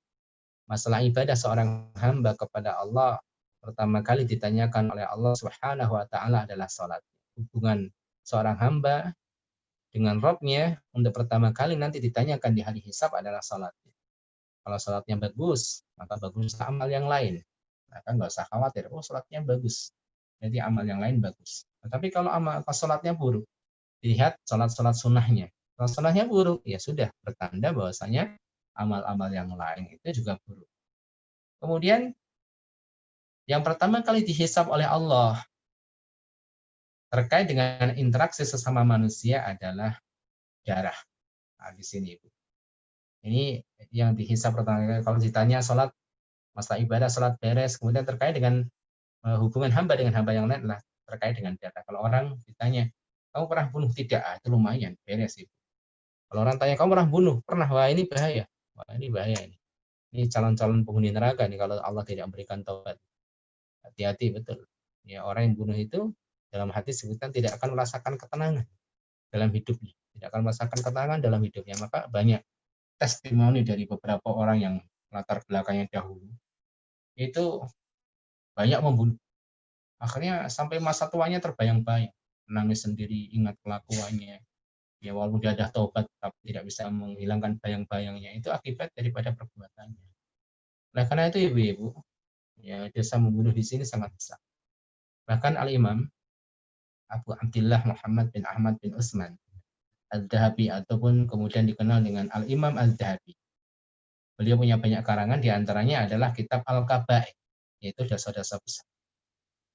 masalah ibadah seorang hamba kepada Allah pertama kali ditanyakan oleh Allah Subhanahu wa taala adalah salat. Hubungan seorang hamba dengan Rabb-nya untuk pertama kali nanti ditanyakan di hari hisab adalah salatnya. Kalau salatnya bagus, maka bagus amal yang lain. Maka nggak usah khawatir, oh salatnya bagus, jadi amal yang lain bagus. Tapi kalau salatnya buruk, dilihat salat-salat sunnahnya. Kalau sunnahnya buruk, ya sudah bertanda bahwasanya amal-amal yang lain itu juga buruk. Kemudian yang pertama kali dihisab oleh Allah terkait dengan interaksi sesama manusia adalah darah. Nah, di sini Ibu. Ini yang dihisab pertama kali. Kalau ditanya sholat, masalah ibadah, sholat beres, kemudian terkait dengan hubungan hamba dengan hamba yang lain adalah terkait dengan darah. Kalau orang ditanya, kamu pernah bunuh? Tidak, itu lumayan, beres Ibu. Kalau orang tanya, kamu pernah bunuh? Pernah, wah ini bahaya. Wah ini bahaya ini. Ini calon-calon penghuni neraka nih kalau Allah tidak memberikan taubat. Hati-hati betul. Ya, orang yang bunuh itu dalam hati sebutkan tidak akan merasakan ketenangan dalam hidupnya. Tidak akan merasakan ketenangan dalam hidupnya. Maka banyak testimoni dari beberapa orang yang latar belakangnya dahulu. Itu banyak membunuh. Akhirnya sampai masa tuanya terbayang-bayang. Menangis sendiri, ingat kelakuannya. Ya walaupun dia ada taubat, tapi tidak bisa menghilangkan bayang-bayangnya. Itu akibat daripada perbuatannya. Nah karena itu ibu-ibu, ya dosa membunuh di sini sangat besar. Bahkan Al-Imam Abu Abdullah Muhammad bin Ahmad bin Utsman Al-Dhahabi ataupun kemudian dikenal dengan Al-Imam Al-Dhahabi. Beliau punya banyak karangan, diantaranya adalah kitab Al-Kaba'ir, yaitu dosa-dosa besar.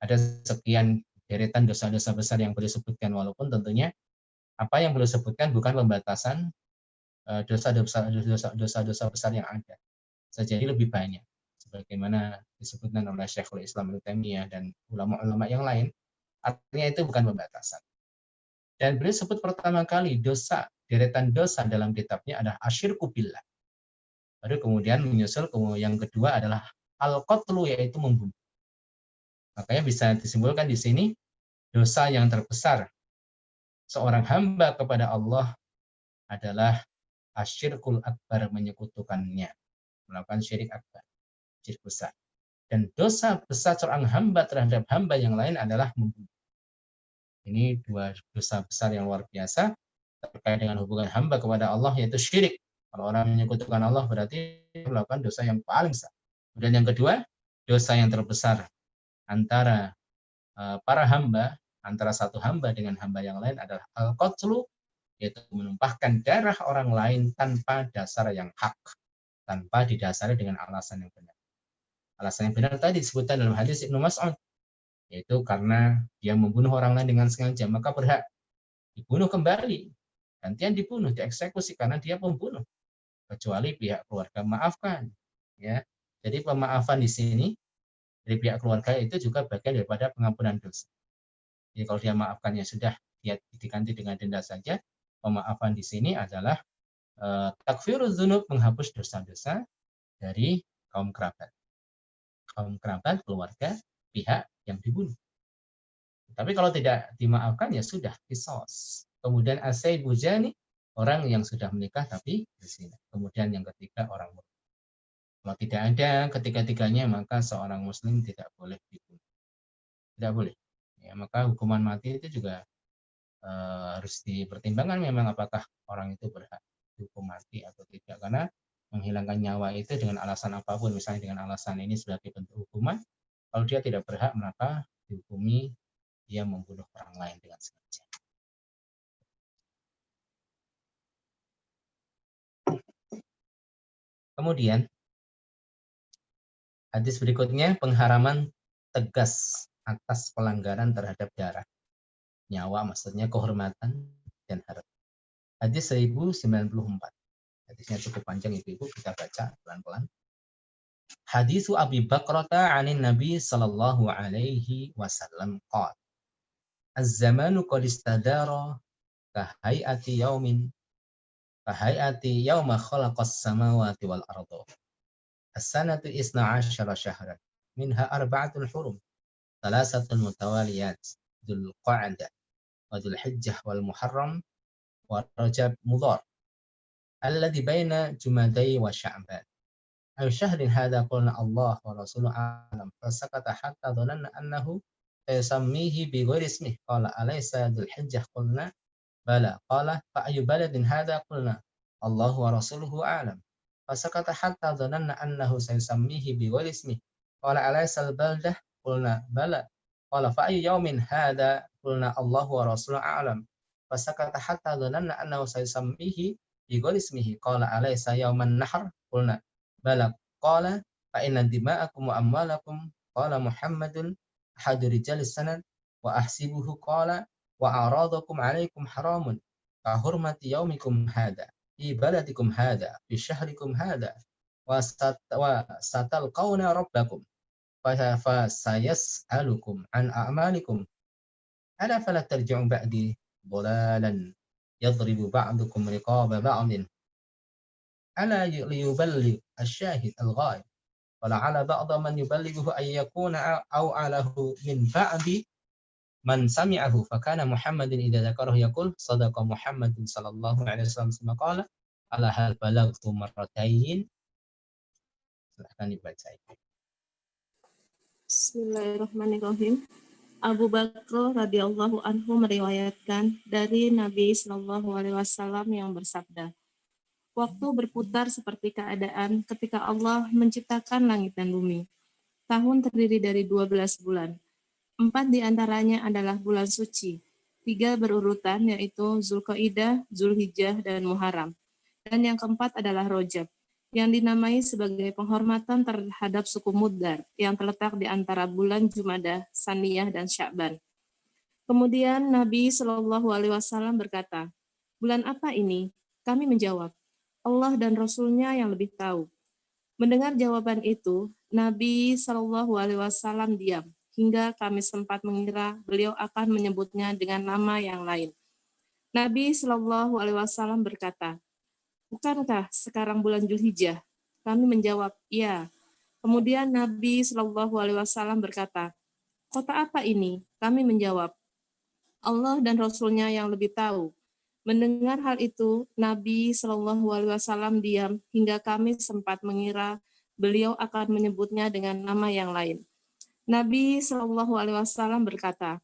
Ada sekian deretan dosa-dosa besar yang beliau sebutkan, walaupun tentunya apa yang beliau sebutkan bukan pembatasan dosa-dosa besar yang ada. Bisa jadi lebih banyak, sebagaimana disebutkan oleh Syekhul Islam Ibnu Taimiyah dan ulama-ulama yang lain. Artinya itu bukan pembatasan. Dan beliau sebut pertama kali deretan dosa dalam kitabnya adalah asyirku billah. Baru kemudian menyusul yang kedua adalah al-qatlu, yaitu membunuh. Makanya bisa disimpulkan di sini dosa yang terbesar seorang hamba kepada Allah adalah asyirkul akbar, menyekutukannya, melakukan syirik akbar, syirik besar. Dan dosa besar seorang hamba terhadap hamba yang lain adalah membunuh. Ini dua dosa besar yang luar biasa terkait dengan hubungan hamba kepada Allah, yaitu syirik. Kalau orang menyekutukan Allah berarti melakukan dosa yang paling besar. Kemudian yang kedua, dosa yang terbesar antara para hamba, antara satu hamba dengan hamba yang lain adalah al-qatlu, yaitu menumpahkan darah orang lain tanpa dasar yang hak, tanpa didasari dengan alasan yang benar. Alasan yang benar tadi disebutkan dalam hadis Ibnu Mas'ud, yaitu karena dia membunuh orang lain dengan sengaja, maka berhak dibunuh kembali, gantian dibunuh, dieksekusi karena dia pembunuh, kecuali pihak keluarga maafkan. Ya, jadi pemaafan di sini dari pihak keluarga itu juga bagian daripada pengampunan dosa. Jadi kalau dia maafkan ya sudah, dia diganti dengan denda saja. Pemaafan di sini adalah takfiruz dzunub, menghapus dosa-dosa dari kaum kerabat, keluarga, pihak yang dibunuh. Tapi kalau tidak dimaafkan ya sudah, qisas. Kemudian as-sayyid bujani, orang yang sudah menikah tapi berzina. Kemudian yang ketiga orang murtad. Kalau tidak ada ketiga-tiganya maka seorang muslim tidak boleh dibunuh. Tidak boleh. Ya, maka hukuman mati itu juga harus dipertimbangkan memang apakah orang itu berhak dihukum mati atau tidak. Karena menghilangkan nyawa itu dengan alasan apapun, misalnya dengan alasan ini sebagai bentuk hukuman, kalau dia tidak berhak maka dihukumi dia membunuh orang lain dengan sengaja. Kemudian hadis berikutnya, pengharaman tegas atas pelanggaran terhadap darah, nyawa, maksudnya kehormatan dan harta. Hadis 1094. Hadisnya cukup panjang ibu-ibu, kita baca pelan-pelan. Hadisu Abi Bakrata 'anin Nabi sallallahu alaihi wasallam qala: Az-zamanu qad istadara kahayati yauma khalaqas samawati wal arda. As-sanatu 12 syahran minha arba'atul hurum, thalathatul mutawaliyat, dzul qa'dah wa dzul hijjah wal muharram wa rajab mudhar alladhi baina jumadai wa sya'ban. Ay syahrin hadha qulna Allah wa rasuluhu a'lam, fasakata hatta dhananna annahu sayusammihi bi ghairi ismihi, qala alaysa dzul hijjah, qulna bala, qala fa ayu baladin hadha, qulna Allah wa rasuluhu a'lam, fasakata hatta dhananna annahu sayusammihi bi ghairi ismihi, qala alaysa al-baldah, qulna bala, qala fa ayu yawmin hadha, qulna Allah wa rasuluhu a'lam, fasakata hatta dhananna annahu sayusammihi bi ghairi ismihi, qala alaysa yawman nahr, qulna bala, qala fa inna dima'akum wa amwalakum, qala Muhammadun ahadu rijalis sanad wa ahsibuhu, qala wa a'radakum alaikum haramun ka hurmati yaumikum hada fi baladikum hada fi syahrikum hada wa satalqawna rabbakum fa sayas'alukum an a'malikum ala fala tarji'u ba'di dhalalan yadribu ba'dukum riqaba ba'din ala liyuballigh asy-syahid al-ghaib wala'ala ba'da man yuballighu ay yakuna alahu min ba'di man sami'ahu, fakana Muhammadin idza dzakarahu yaqul sadaqa Muhammadun sallallahu alaihi wasallam qala ala hal balagtu marratain. Silakan dibaca. Bismillahirrahmanirrahim. Abu Bakar radhiyallahu anhu meriwayatkan dari Nabi sallallahu alaihi wasallam yang bersabda, waktu berputar seperti keadaan ketika Allah menciptakan langit dan bumi. Tahun terdiri dari 12 bulan. 4 diantaranya adalah bulan suci, 3 berurutan yaitu Zulqaidah, Zulhijjah, dan Muharram. Dan yang keempat adalah Rajab, yang dinamai sebagai penghormatan terhadap suku Mudar yang terletak di antara bulan Jumadah, Saniyah, dan Sya'ban. Kemudian Nabi Shallallahu Alaihi Wasallam berkata, bulan apa ini? Kami menjawab, Allah dan Rasul-Nya yang lebih tahu. Mendengar jawaban itu, Nabi Shallallahu Alaihi Wasallam diam hingga kami sempat mengira beliau akan menyebutnya dengan nama yang lain. Nabi Shallallahu Alaihi Wasallam berkata, bukankah sekarang bulan Zulhijjah? Kami menjawab, iya. Kemudian Nabi Shallallahu Alaihi Wasallam berkata, kota apa ini? Kami menjawab, Allah dan Rasul-Nya yang lebih tahu. Mendengar hal itu, Nabi Shallallahu Alaihi Wasallam diam hingga kami sempat mengira beliau akan menyebutnya dengan nama yang lain. Nabi Shallallahu Alaihi Wasallam berkata,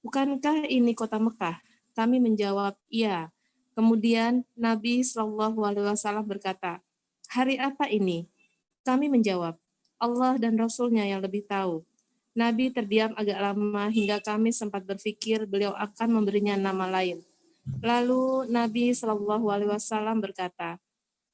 bukankah ini kota Mekah? Kami menjawab, iya. Kemudian Nabi Shallallahu Alaihi Wasallam berkata, hari apa ini? Kami menjawab, Allah dan Rasul-Nya yang lebih tahu. Nabi terdiam agak lama hingga kami sempat berpikir beliau akan memberinya nama lain. Lalu Nabi Shallallahu Alaihi Wasallam berkata,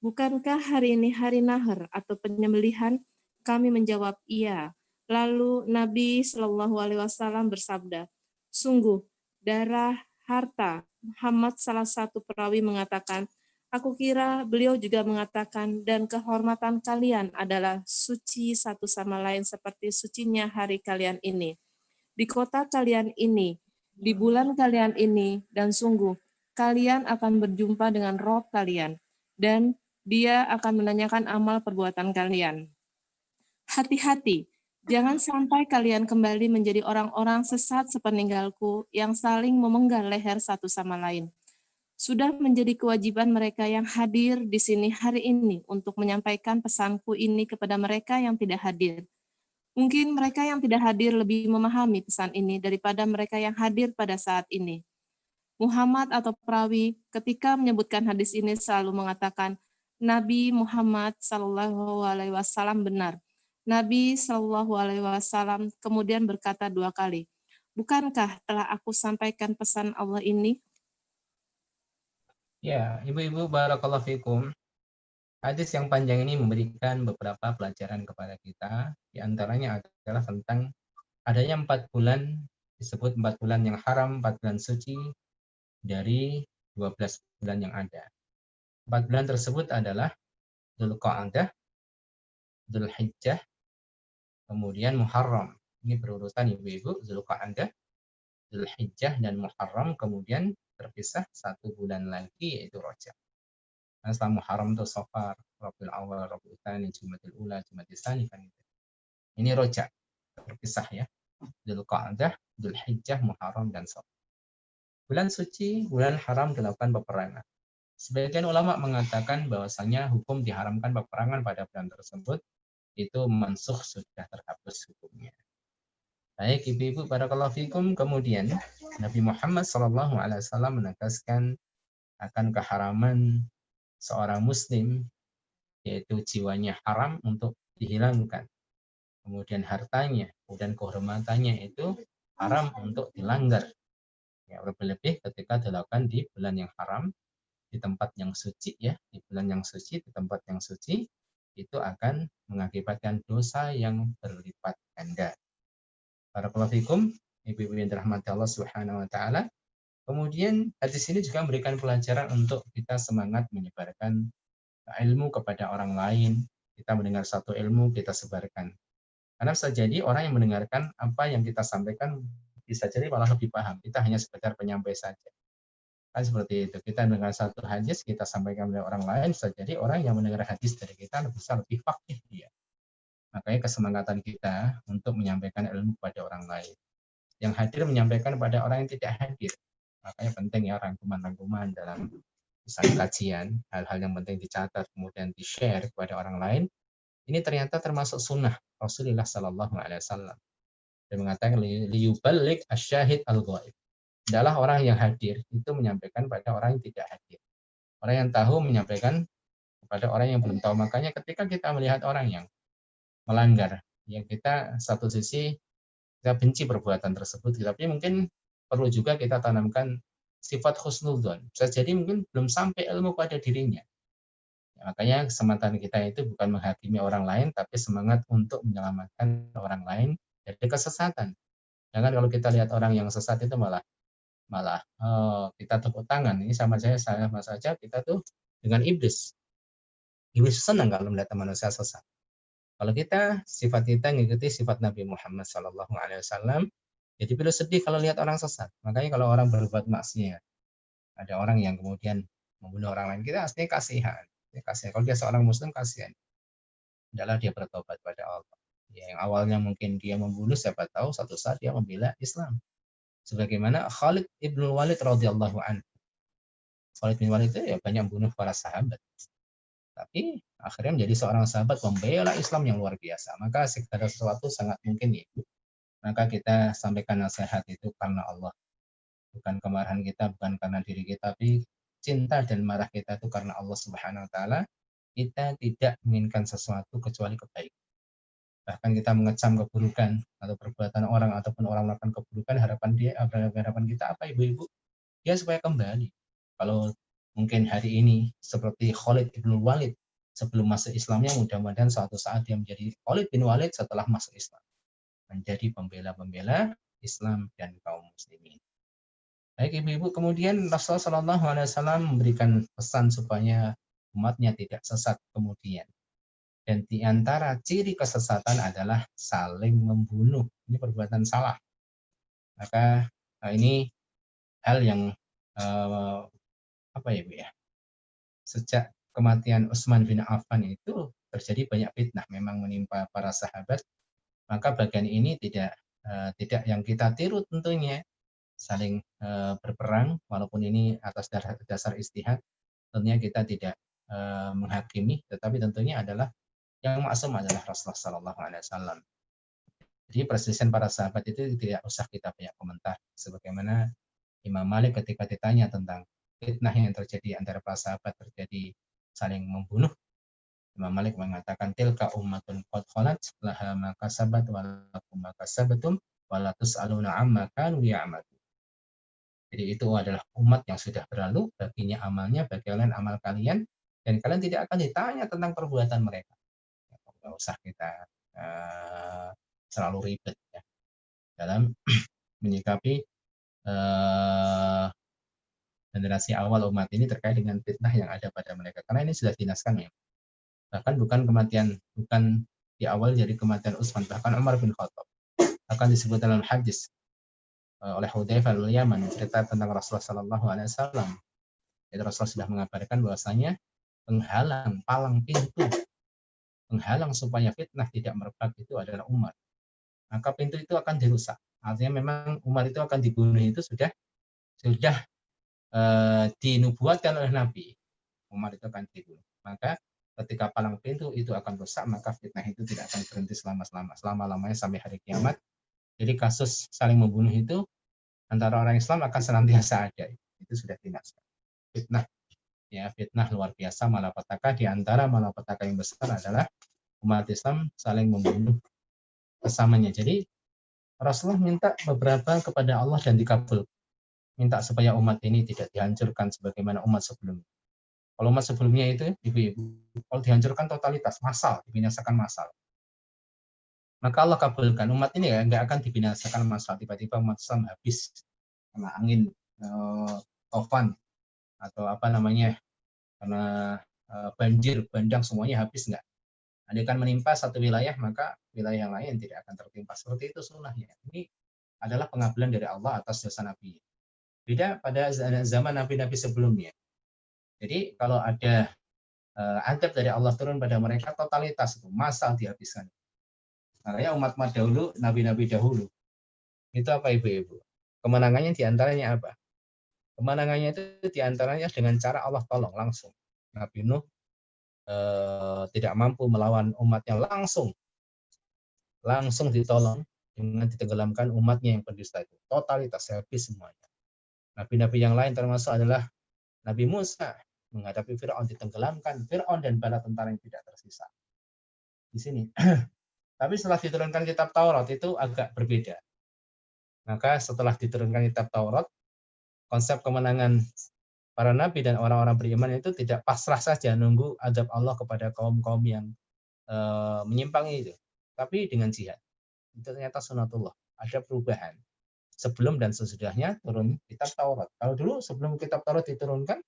bukankah hari ini hari nahar atau penyembelihan? Kami menjawab, iya. Lalu Nabi Shallallahu Alaihi Wasallam bersabda, sungguh darah, harta. Muhammad salah satu perawi mengatakan, aku kira beliau juga mengatakan, dan kehormatan kalian adalah suci satu sama lain seperti sucinya hari kalian ini. Di kota kalian ini, di bulan kalian ini, dan sungguh, kalian akan berjumpa dengan Rob kalian, dan dia akan menanyakan amal perbuatan kalian. Hati-hati, jangan sampai kalian kembali menjadi orang-orang sesat sepeninggalku yang saling memenggal leher satu sama lain. Sudah menjadi kewajiban mereka yang hadir di sini hari ini untuk menyampaikan pesanku ini kepada mereka yang tidak hadir. Mungkin mereka yang tidak hadir lebih memahami pesan ini daripada mereka yang hadir pada saat ini. Muhammad atau perawi ketika menyebutkan hadis ini selalu mengatakan, Nabi Muhammad Shallallahu Alaihi Wasallam benar. Nabi Shallallahu Alaihi Wasallam kemudian berkata 2 kali, bukankah telah aku sampaikan pesan Allah ini? Ya, ibu-ibu barakallahu fikum. Hadis yang panjang ini memberikan beberapa pelajaran kepada kita. Di antaranya adalah tentang adanya 4 bulan, disebut 4 bulan yang haram, 4 bulan suci dari 12 bulan yang ada. 4 bulan tersebut adalah Dzulqa'dah, Dzulhijjah, kemudian Muharram. Ini berurutan ibu-ibu, Dzulqa'dah, Dzulhijjah, dan Muharram, kemudian terpisah 1 bulan lagi yaitu Rajab. Nah, setelah Muharram itu Safar, Rabiul Awal, Rabiul Tsani, Jumadil Ula, Jumadil Tsani kan itu. Ini Rajab, terpisah ya. Dzulqa'dah, Dzulhijjah, Muharram, dan Safar. Bulan suci, bulan haram dilakukan peperangan. Sebagian ulama mengatakan bahwasanya hukum diharamkan peperangan pada bulan tersebut itu mansukh, sudah terhapus hukumnya. Baik ibu-ibu barakallahu fikum, kemudian Nabi Muhammad SAW menegaskan akan keharaman seorang muslim, yaitu jiwanya haram untuk dihilangkan. Kemudian hartanya dan kehormatannya itu haram untuk dilanggar. Ya, lebih-lebih ketika dilakukan di bulan yang haram, di tempat yang suci ya, di bulan yang suci, di tempat yang suci, itu akan mengakibatkan dosa yang berlipat ganda. Barakallahu fikum, ibu-ibu yang dirahmati Allah Subhanahu wa taala. Kemudian hadis ini juga memberikan pelajaran untuk kita semangat menyebarkan ilmu kepada orang lain. Kita mendengar satu ilmu, kita sebarkan. Karena bisa jadi orang yang mendengarkan apa yang kita sampaikan bisa jadi malah lebih paham. Kita hanya sekedar penyampai saja. Kan seperti itu. Kita mendengar satu hadis, kita sampaikan kepada orang lain, bisa jadi orang yang mendengar hadis dari kita bisa lebih faqih dia. Makanya kesemangatan kita untuk menyampaikan ilmu kepada orang lain. Yang hadir menyampaikan kepada orang yang tidak hadir. Makanya penting ya rangkuman-rangkuman dalam misalnya kajian, hal-hal yang penting dicatat, kemudian di-share kepada orang lain. Ini ternyata termasuk sunnah Rasulullah Sallallahu Alaihi Wasallam. Dia mengatakan liyuballigh asyahid al-ghaib. Adalah orang yang hadir itu menyampaikan pada orang yang tidak hadir. Orang yang tahu menyampaikan kepada orang yang belum tahu. Makanya ketika kita melihat orang yang melanggar, yang kita satu sisi kita benci perbuatan tersebut, tapi mungkin perlu juga kita tanamkan sifat husnudzon. Bisa jadi mungkin belum sampai ilmu pada dirinya. Ya, makanya kesempatan kita itu bukan menghakimi orang lain, tapi semangat untuk menyelamatkan orang lain dari kesesatan. Jangan kalau kita lihat orang yang sesat itu malah malah kita tepuk tangan. Ini sama saja kita tuh dengan iblis. Iblis senang kalau melihat manusia sesat. Kalau sifat kita mengikuti sifat Nabi Muhammad SAW, jadi beliau sedih kalau lihat orang sesat. Makanya kalau orang berbuat maksiat, ada orang yang kemudian membunuh orang lain, kita aslinya kasihan. Kalau dia seorang muslim, kasihan. Adalah dia bertobat pada Allah. Ya, yang awalnya mungkin dia membunuh, siapa tahu satu saat dia membela Islam. Sebagaimana Khalid ibn Walid radhiyallahu anhu. Khalid bin Walid itu ya banyak membunuh para sahabat. Tapi akhirnya menjadi seorang sahabat membela Islam yang luar biasa. Maka segala sesuatu sangat mungkin ya. Maka kita sampaikan nasihat itu karena Allah. Bukan kemarahan kita, bukan karena diri kita, tapi cinta dan marah kita itu karena Allah Subhanahu wa taala. Kita tidak menginginkan sesuatu kecuali kebaikan. Bahkan kita mengecam keburukan atau perbuatan orang ataupun orang melakukan keburukan, harapan kita apa ibu-ibu? Dia supaya kembali. Kalau mungkin hari ini seperti Khalid bin Walid sebelum masuk Islamnya, mudah-mudahan suatu saat dia menjadi Khalid bin Walid setelah masuk Islam, menjadi pembela-pembela Islam dan kaum muslimin. Baik ibu-ibu, kemudian Rasulullah SAW memberikan pesan supaya umatnya tidak sesat kemudian. Dan di antara ciri kesesatan adalah saling membunuh. Ini perbuatan salah. Maka ini hal yang apa ya Bu ya? Sejak kematian Utsman bin Affan itu terjadi banyak fitnah memang menimpa para sahabat. Maka bagian ini tidak yang kita tiru tentunya, saling berperang walaupun ini atas dasar istihad. Tentunya kita tidak menghakimi, tetapi tentunya adalah yang maksum adalah Rasulullah SAW. Jadi perselisihan para sahabat itu tidak usah kita banyak komentar. Sebagaimana Imam Malik ketika ditanya tentang fitnah yang terjadi antara para sahabat, terjadi saling membunuh, Imam Malik mengatakan tilka ummatun qad khalat laha ma kasabat wa lakum ma kasabatum wa la tus'aluna amma kanu ya'malun. Jadi itu adalah umat yang sudah berlalu, baginya amalnya, bagi kalian amal kalian, dan kalian tidak akan ditanya tentang perbuatan mereka. Nggak usah kita selalu ribet ya dalam menyikapi generasi awal umat ini terkait dengan fitnah yang ada pada mereka, karena ini sudah dinaskan ya. Bahkan bukan di awal jadi kematian Utsman, bahkan Umar bin Khattab akan disebut dalam hadis oleh Hudzaifah al-Yaman cerita tentang Rasulullah SAW. Jadi Rasulullah sudah mengabarkan bahwasanya palang pintu penghalang supaya fitnah tidak merebak itu adalah Umar. Maka pintu itu akan dirusak. Artinya memang Umar itu akan dibunuh itu sudah dinubuatkan oleh Nabi. Umar itu akan dibunuh. Maka ketika palang pintu itu akan rusak, maka fitnah itu tidak akan berhenti selama-lamanya sampai hari kiamat. Jadi kasus saling membunuh itu antara orang Islam akan senantiasa ada. Itu sudah dinaskan. Fitnah luar biasa, malapetaka. Di antara malapetaka yang besar adalah umat Islam saling membunuh kesamanya. Jadi Rasulullah minta beberapa kepada Allah dan dikabul. Minta supaya umat ini tidak dihancurkan sebagaimana umat sebelumnya. Kalau umat sebelumnya itu, ibu-ibu, kalau dihancurkan totalitas, massal, dibinasakan massal. Maka Allah kabulkan, umat ini nggak akan dibinasakan massal. Tiba-tiba umat Islam habis kena angin, tofan, atau karena banjir, bandang, semuanya habis nggak. Andaikan menimpa satu wilayah, maka wilayah yang lain tidak akan tertimpa. Seperti itu sunnahnya. Ini adalah pengabulan dari Allah atas dosa Nabi. Beda pada zaman Nabi-Nabi sebelumnya. Jadi kalau ada azab dari Allah turun pada mereka, totalitas itu massal dihabiskan. Makanya umat-umat dahulu, Nabi-Nabi dahulu, itu apa ibu-ibu? Kemenangannya diantaranya apa? Kemenangannya itu diantaranya dengan cara Allah tolong langsung. Nabi Nuh tidak mampu melawan umatnya, langsung ditolong dengan ditenggelamkan umatnya yang pendusta itu. Totalitas habis semuanya. Nabi-nabi yang lain termasuk adalah Nabi Musa menghadapi Fir'aun, ditenggelamkan Fir'aun dan bala tentara yang tidak tersisa. Di sini. Tapi setelah diturunkan kitab Taurat itu agak berbeda. Maka setelah diturunkan kitab Taurat, konsep kemenangan para nabi dan orang-orang beriman itu tidak pasrah saja nunggu azab Allah kepada kaum-kaum yang menyimpang itu, tapi dengan jihad. Itu ternyata sunatullah, ada perubahan. sebelum dan sesudahnya turun kitab Taurat. Kalau dulu sebelum kitab Taurat diturunkan,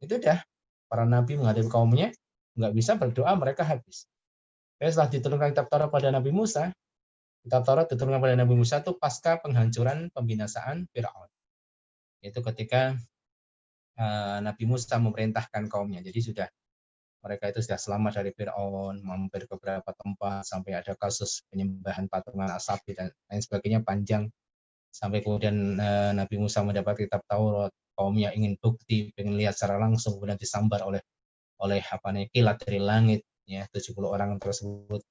itu udah para nabi menghadapi kaumnya, nggak bisa berdoa, mereka habis. Setelah diturunkan kitab Taurat pada Nabi Musa, kitab Taurat diturunkan pada Nabi Musa itu pasca penghancuran pembinasaan Fir'aun. Itu ketika Nabi Musa memerintahkan kaumnya. Jadi mereka itu sudah selamat dari Fir'aun, mampir ke beberapa tempat, sampai ada kasus penyembahan patungan Asabi dan lain sebagainya panjang. Sampai kemudian Nabi Musa mendapat kitab Taurat, kaumnya ingin bukti, ingin lihat secara langsung, kemudian disambar oleh kilat dari langit, ya 70 orang tersebut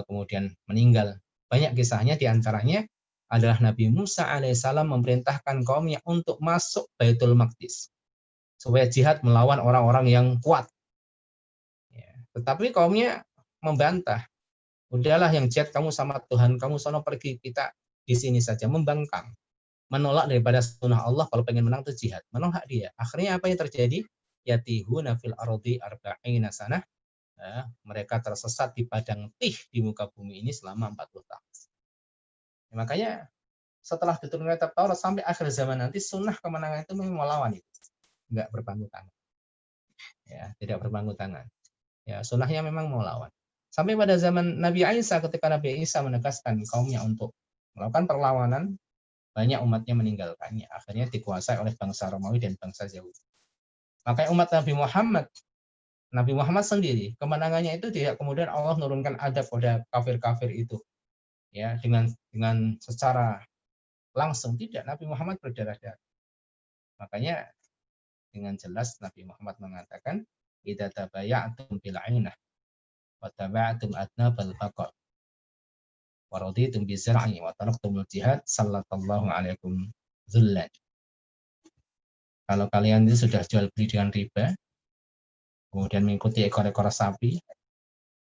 kemudian meninggal. Banyak kisahnya, diantaranya adalah Nabi Musa alaihissalam memerintahkan kaumnya untuk masuk Baitul Maqdis supaya jihad melawan orang-orang yang kuat. Ya. Tetapi kaumnya membantah. Udahlah yang jihad kamu sama Tuhan kamu, sono pergi, kita di sini saja, membangkang. Menolak daripada sunnah Allah, kalau pengen menang itu jihad. Menolak dia. Akhirnya apa yang terjadi? Yatihuna fil ardi arba'ina sanah. Mereka tersesat di padang tih di muka bumi ini selama 40 tahun. Ya, makanya setelah diturunkan kitab Taurat sampai akhir zaman nanti, sunnah kemenangan itu memang melawan itu. Enggak berpangku tangan. Ya, tidak berpangku tangan. Ya, sunnahnya memang mau lawan. Sampai pada zaman Nabi Isa, ketika Nabi Isa menegaskan kaumnya untuk melakukan perlawanan, banyak umatnya meninggalkannya. Akhirnya dikuasai oleh bangsa Romawi dan bangsa Yahudi. Makanya umat Nabi Muhammad sendiri, kemenangannya itu tidak kemudian Allah menurunkan adab pada kafir-kafir itu. Ya, dengan secara langsung, tidak. Nabi Muhammad berdarah-darah. Makanya dengan jelas Nabi Muhammad mengatakan, idza tabaya'tum bil 'ainah wa taba'tum adnabal faqr wa raditum bi zar'i wa taraktumul jihad sallallahu alaikum dzullan. Kalau kalian itu sudah jual beli dengan riba, kemudian mengikuti ekor-ekor sapi,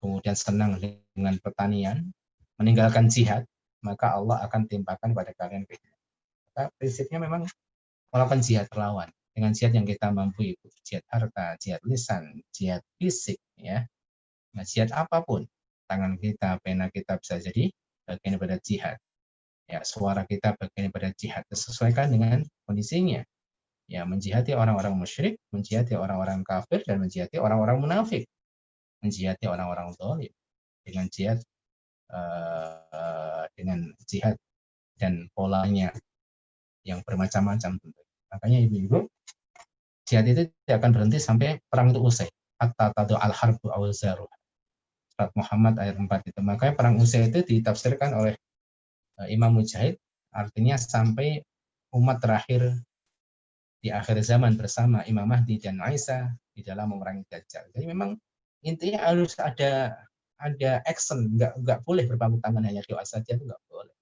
kemudian senang dengan pertanian, meninggalkan jihad, maka Allah akan timpakan pada kalian kehinaan. Maka prinsipnya memang melakukan jihad lawan. Dengan jihad yang kita mampu, jihad harta, jihad lisan, jihad fisik, ya. Nah, jihad apapun, tangan kita, pena kita bisa jadi bagian daripada jihad. Ya, suara kita bagian daripada jihad. Sesuaikan dengan kondisinya. Ya, menjihati orang-orang musyrik, menjihati orang-orang kafir, dan menjihati orang-orang munafik. Menjihati orang-orang zalim. Dengan jihad dan polanya yang bermacam-macam. Makanya ibu-ibu, jihad itu tidak akan berhenti sampai perang itu usai. Hatta tadu al-harbu awzaruh. Surat Muhammad ayat 4 itu. Makanya perang usai itu ditafsirkan oleh Imam Mujahid, artinya sampai umat terakhir di akhir zaman bersama Imam Mahdi dan Isa di dalam memerangi Dajjal. Jadi memang intinya harus ada action, nggak boleh berpangku tangan hanya doa saja, itu nggak boleh.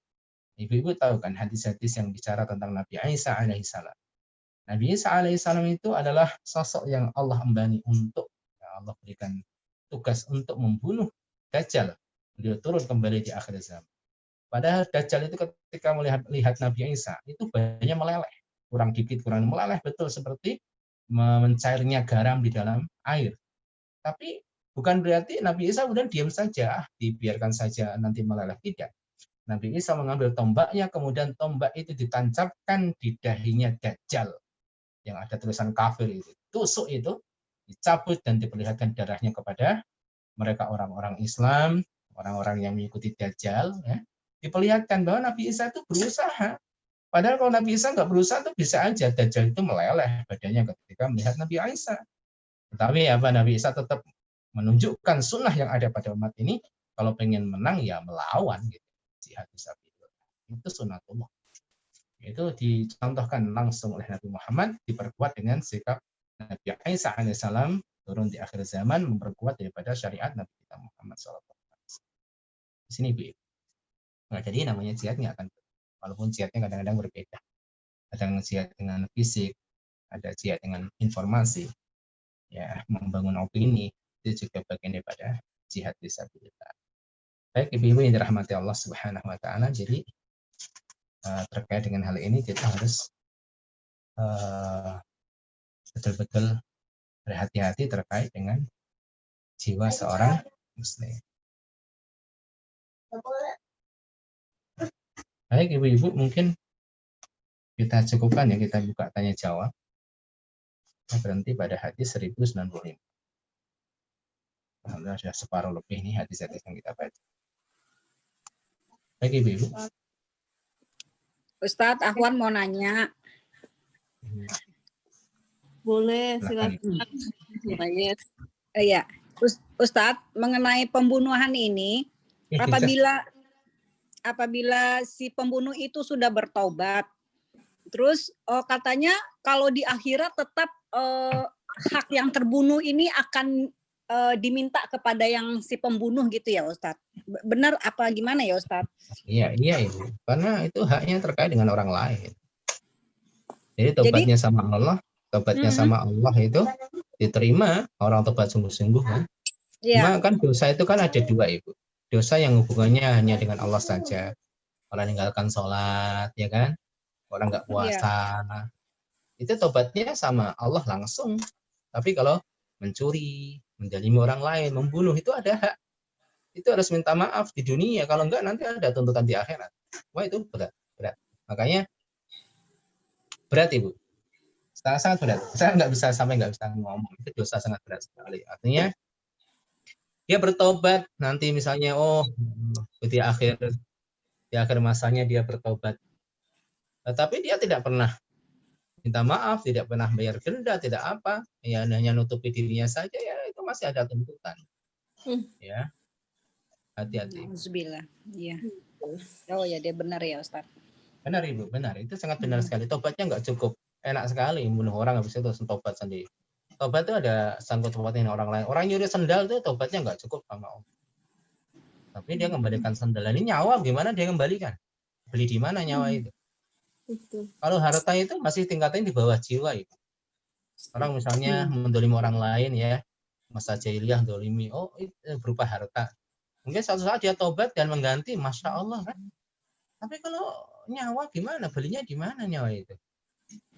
Ibu-ibu tahu kan hadis-hadis yang bicara tentang Nabi Isa alaihissalam. Nabi Isa alaihissalam itu adalah sosok yang Allah embani untuk, Allah berikan tugas untuk membunuh Dajjal. Beliau turun kembali di akhir zaman. Padahal Dajjal itu ketika melihat Nabi Isa, itu banyak meleleh. Kurang dikit, kurang meleleh, betul seperti mencairnya garam di dalam air. Tapi bukan berarti Nabi Isa kemudian diam saja, dibiarkan saja nanti meleleh. Tidak. Nabi Isa mengambil tombaknya, kemudian tombak itu ditancapkan di dahinya Dajjal. Yang ada tulisan kafir itu. Tusuk itu, dicabut dan diperlihatkan darahnya kepada mereka orang-orang Islam, orang-orang yang mengikuti Dajjal. Ya. Diperlihatkan bahwa Nabi Isa itu berusaha. Padahal kalau Nabi Isa nggak berusaha, itu bisa aja Dajjal itu meleleh badannya ketika melihat Nabi Isa. Tetapi Nabi Isa tetap menunjukkan sunnah yang ada pada umat ini. Kalau pengen menang, ya melawan. Gitu. Jihad fisabilillah. Itu sunnatullah. Itu dicontohkan langsung oleh Nabi Muhammad, diperkuat dengan sikap Nabi Isa alaihissalam turun di akhir zaman, memperkuat daripada syariat Nabi kita Muhammad SAW. Di sini Bu. Nah, jadi namanya jihad nggak akan, walaupun jihadnya kadang-kadang berbeda. Kadang jihad dengan fisik, ada jihad dengan informasi, ya membangun opini, itu juga bagian daripada jihad fisabilillah. Baik ibu-ibu yang dirahmati Allah Subhanahu Wa Taala, jadi terkait dengan hal ini kita harus betul-betul berhati-hati terkait dengan jiwa seorang muslim. Baik ibu-ibu, mungkin Kita cukupkan ya, kita buka tanya jawab. Kita berhenti pada hadis 1095. Alhamdulillah sudah separuh lebih nih hadis-hadis yang kita baca. Baik Ibu. Ustadz, Ahwan mau nanya. Boleh, Silakan. silakan. Yes. Ya, Ustadz, mengenai pembunuhan ini, apabila si pembunuh itu sudah bertaubat, terus katanya kalau di akhirat tetap hak yang terbunuh ini akan diminta kepada yang si pembunuh gitu ya Ustadz. Benar apa gimana ya Ustadz? Iya Ibu. Karena itu haknya terkait dengan orang lain. Jadi tobatnya sama Allah, sama Allah itu diterima orang tobat sungguh-sungguh kan. Cuma kan dosa itu kan ada dua Ibu. Dosa yang hubungannya hanya dengan Allah saja. Orang meninggalkan sholat, ya kan? Orang nggak puasa. Itu tobatnya sama Allah langsung. Tapi kalau mencuri, menzalimi orang lain, membunuh, itu ada hak. Itu harus minta maaf di dunia. Kalau enggak nanti ada tuntutan di akhirat. Wah itu berat. Makanya berat Ibu. Sangat berat. Saya nggak bisa ngomong. Itu dosa sangat berat sekali. Artinya dia bertobat nanti misalnya di akhir masanya dia bertobat. Tetapi dia tidak pernah minta maaf, tidak pernah bayar denda, tidak apa. Ya hanya nutupi dirinya saja, ya itu masih ada tuntutan. Ya. Hati-hati. Alhamdulillah. Iya. Oh ya, dia benar ya Ustaz. Benar Ibu, benar. Itu sangat benar sekali. Tobatnya nggak cukup. Enak sekali membunuh orang habis itu tobat sendiri. Tobat itu ada sangkut pautnya orang lain. Orang nyuri sendal itu tobatnya nggak cukup sama Allah. Tapi dia kembalikan sendal. Ini nyawa gimana dia kembalikan? Beli di mana nyawa itu? Betul. Kalau harta itu masih tingkatnya di bawah jiwa itu. Orang misalnya mendolimi orang lain ya, masa jahiliyah dolimi, itu berupa harta. Mungkin suatu saat dia tobat dan mengganti, masya Allah kan. Tapi kalau nyawa gimana? Belinya di mana nyawa itu?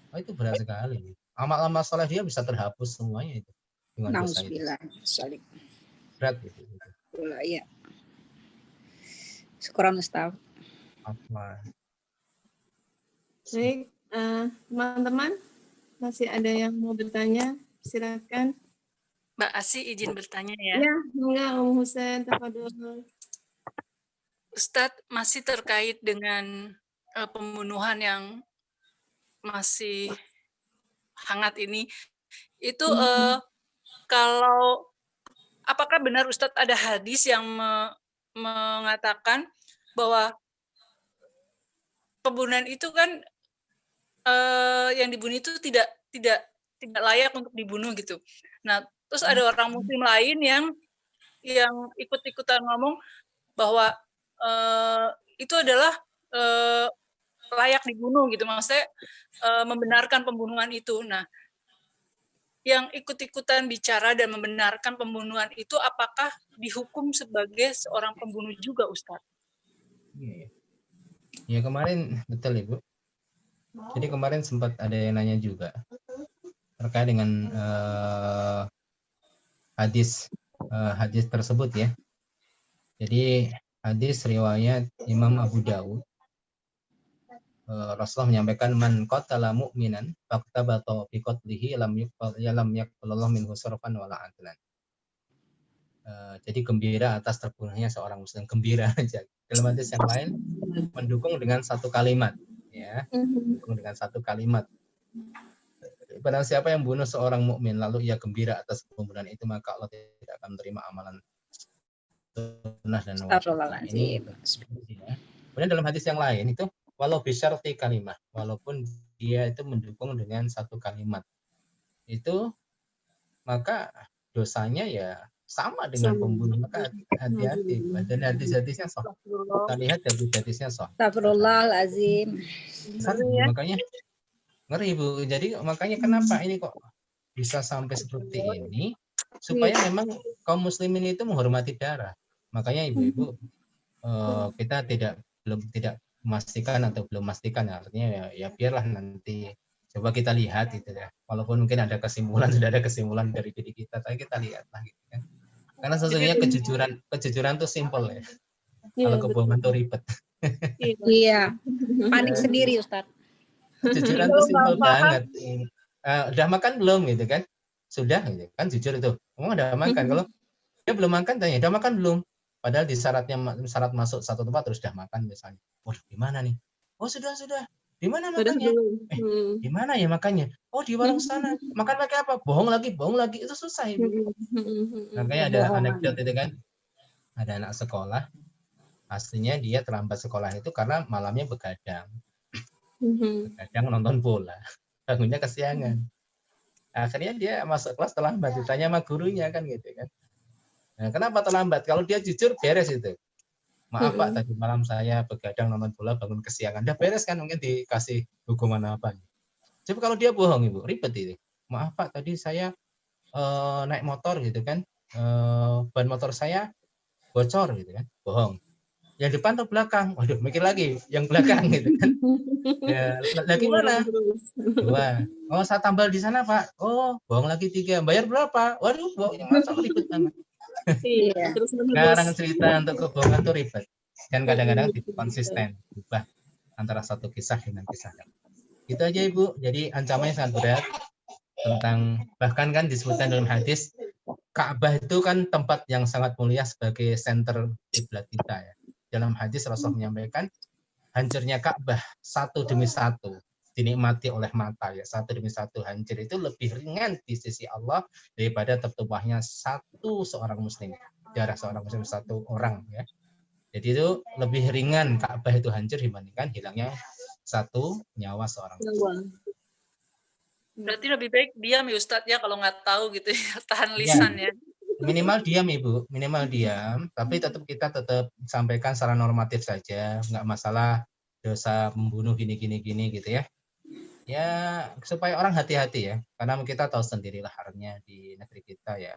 Itu berat sekali. Amal-amal soleh dia bisa terhapus semuanya itu dengan dosa itu. Berat itu. Iya. Syukuran Ustaz. Apa? Baik, teman-teman, masih ada yang mau bertanya? Silakan. Mbak Asi izin bertanya ya. Ya, enggak, Om Husain, tafadhol. Ustadz, masih terkait dengan pembunuhan yang masih hangat ini, itu kalau apakah benar Ustadz ada hadis yang mengatakan bahwa pembunuhan itu kan yang dibunuh itu tidak layak untuk dibunuh gitu. Nah, terus ada orang Muslim lain yang ikut-ikutan ngomong bahwa itu adalah layak dibunuh gitu, maksudnya membenarkan pembunuhan itu. Nah, yang ikut-ikutan bicara dan membenarkan pembunuhan itu apakah dihukum sebagai seorang pembunuh juga, Ustadz? Ya kemarin betul Ibu. Jadi kemarin sempat ada yang nanya juga terkait dengan hadis tersebut ya. Jadi hadis riwayat Imam Abu Dawud, Rasulullah menyampaikan man qatala mu'minan faqtabata bi qatlihi lam yaqballahu minhu sarfan wala adlan. Jadi gembira atas terbunuhnya seorang muslim, gembira aja. Dalam hadis yang lain mendukung dengan satu kalimat ya. Mendukung dengan satu kalimat. Barang siapa yang bunuh seorang mukmin lalu ia gembira atas pembunuhan itu, maka Allah tidak akan menerima amalan sunnah dan wajib. Ini ya. Kemudian dalam hadis yang lain itu walau bisyarti kalimah, walaupun dia itu mendukung dengan satu kalimat, itu maka dosanya ya sama dengan pembunuh. Maka hati-hati. Dan hadis-hadisnya sah. Kita lihat hadis-hadisnya sah. Astagfirullahaladzim. Makanya ngeri Bu. Jadi makanya kenapa ini kok bisa sampai seperti ini? Supaya memang kaum muslimin itu menghormati darah. Makanya ibu-ibu kita belum memastikan atau belum memastikan, artinya ya biarlah nanti coba kita lihat gitu ya. Walaupun mungkin ada kesimpulan, sudah ada kesimpulan dari diri kita, tapi kita lihatlah gitu kan. Karena sesungguhnya kejujuran itu simpel ya. Kalau kebohongan itu ribet. Iya. Panik sendiri Ustaz. Kejujuran itu Kalau nggak simpel paham, banget. Udah makan belum gitu kan? Sudah gitu kan, jujur itu. Kamu udah makan. Kalau dia belum makan, tanya, udah makan belum? Padahal di syarat masuk satu tempat terus udah makan misalnya. Waduh, di mana nih? Oh, sudah. Di mana udah makannya? belum. Di mana ya makannya? Oh, di warung sana. Makan pakai apa? Bohong lagi. Itu susah, Ibu. Makanya ada anekdot itu kan. Ada anak sekolah, aslinya dia terlambat sekolah itu karena malamnya begadang nonton bola, bangunnya kesiangan. Akhirnya dia masuk kelas terlambat, ditanya sama gurunya kan gitu kan. Nah, kenapa terlambat? Kalau dia jujur beres itu. Maaf Pak, tadi malam saya begadang nonton bola, bangun kesiangan. Udah beres kan, mungkin dikasih hukuman apa. Coba kalau dia bohong Ibu, ribet itu. Maaf Pak, tadi saya naik motor gitu kan, ban motor saya bocor gitu kan, bohong. Yang depan atau belakang? Waduh, mikir lagi, yang belakang gitu kan. Ya, lagi mana? 2. Oh, saya tambal di sana Pak. Oh, bohong lagi 3. Bayar berapa? Waduh, masa ribet banget. Iya, terus Sekarang cerita untuk kebohongan tuh ribet. Dan kadang-kadang tidak konsisten, berubah antara satu kisah dengan kisah lain. Itu aja Ibu. Jadi ancamannya sangat berat tentang, bahkan kan disebutkan dalam hadis, Ka'bah itu kan tempat yang sangat mulia sebagai center kiblat kita ya. Dalam hadis Rasul menyampaikan hancurnya Ka'bah satu demi satu dinikmati oleh mata ya, satu demi satu hancur itu lebih ringan di sisi Allah daripada tertumpahnya seorang muslim, darah seorang muslim satu orang ya. Jadi itu lebih ringan Ka'bah itu hancur dibandingkan hilangnya satu nyawa seorang muslim. Berarti lebih baik diam ya Ustadz ya kalau nggak tahu gitu ya, tahan Ya. lisan ya. Minimal diam Ibu, minimal diam, tapi kita tetap sampaikan secara normatif saja, nggak masalah dosa membunuh gini gitu ya. Ya supaya orang hati-hati ya, karena kita tahu sendirilah harusnya di negeri kita ya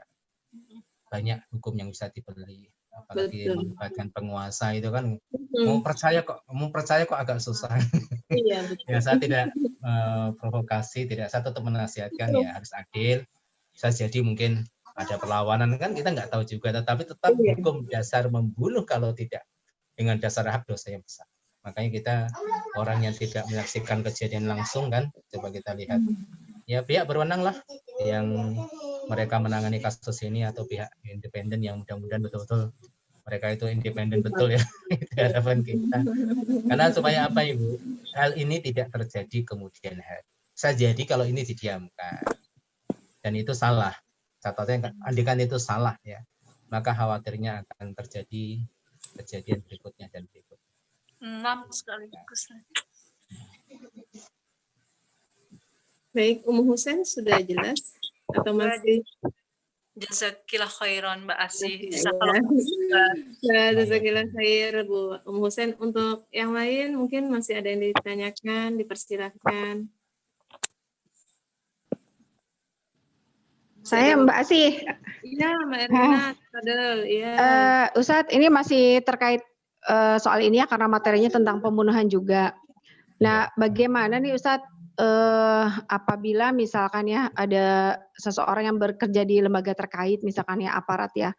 banyak hukum yang bisa dibeli, apalagi melibatkan penguasa itu kan mau percaya kok agak susah. Iya, betul. Ya saya tidak provokasi, saya tetap menasihatkan ya harus adil. Bisa jadi mungkin ada perlawanan kan kita nggak tahu juga, tetapi tetap hukum dasar membunuh kalau tidak dengan dasar hak dosa yang besar. Makanya kita orang yang tidak menyaksikan kejadian langsung kan, coba kita lihat ya pihak berwenang lah yang mereka menangani kasus ini atau pihak independen yang mudah-mudahan betul-betul mereka itu independen betul ya di hadapan kita. Karena supaya apa Ibu? Hal ini tidak terjadi kemudian hari. Bisa jadi kalau ini didiamkan dan itu salah. Catatan andikan itu salah ya, maka khawatirnya akan terjadi kejadian berikutnya dan berikutnya. 6 sekaligus. Baik, Husain sudah jelas atau masih? Jazakillah khairan Mbak Asih. Jazakillah khair Bu Husain. Untuk yang lain mungkin masih ada yang ditanyakan, dipersilahkan. Saya Mbak Asih. Iya, Mbak Erlina, Fadel, iya. Ustadz, ini masih terkait soal ini ya karena materinya tentang pembunuhan juga. Nah, bagaimana nih Ustadz apabila misalkan ya ada seseorang yang bekerja di lembaga terkait, misalkan ya aparat ya,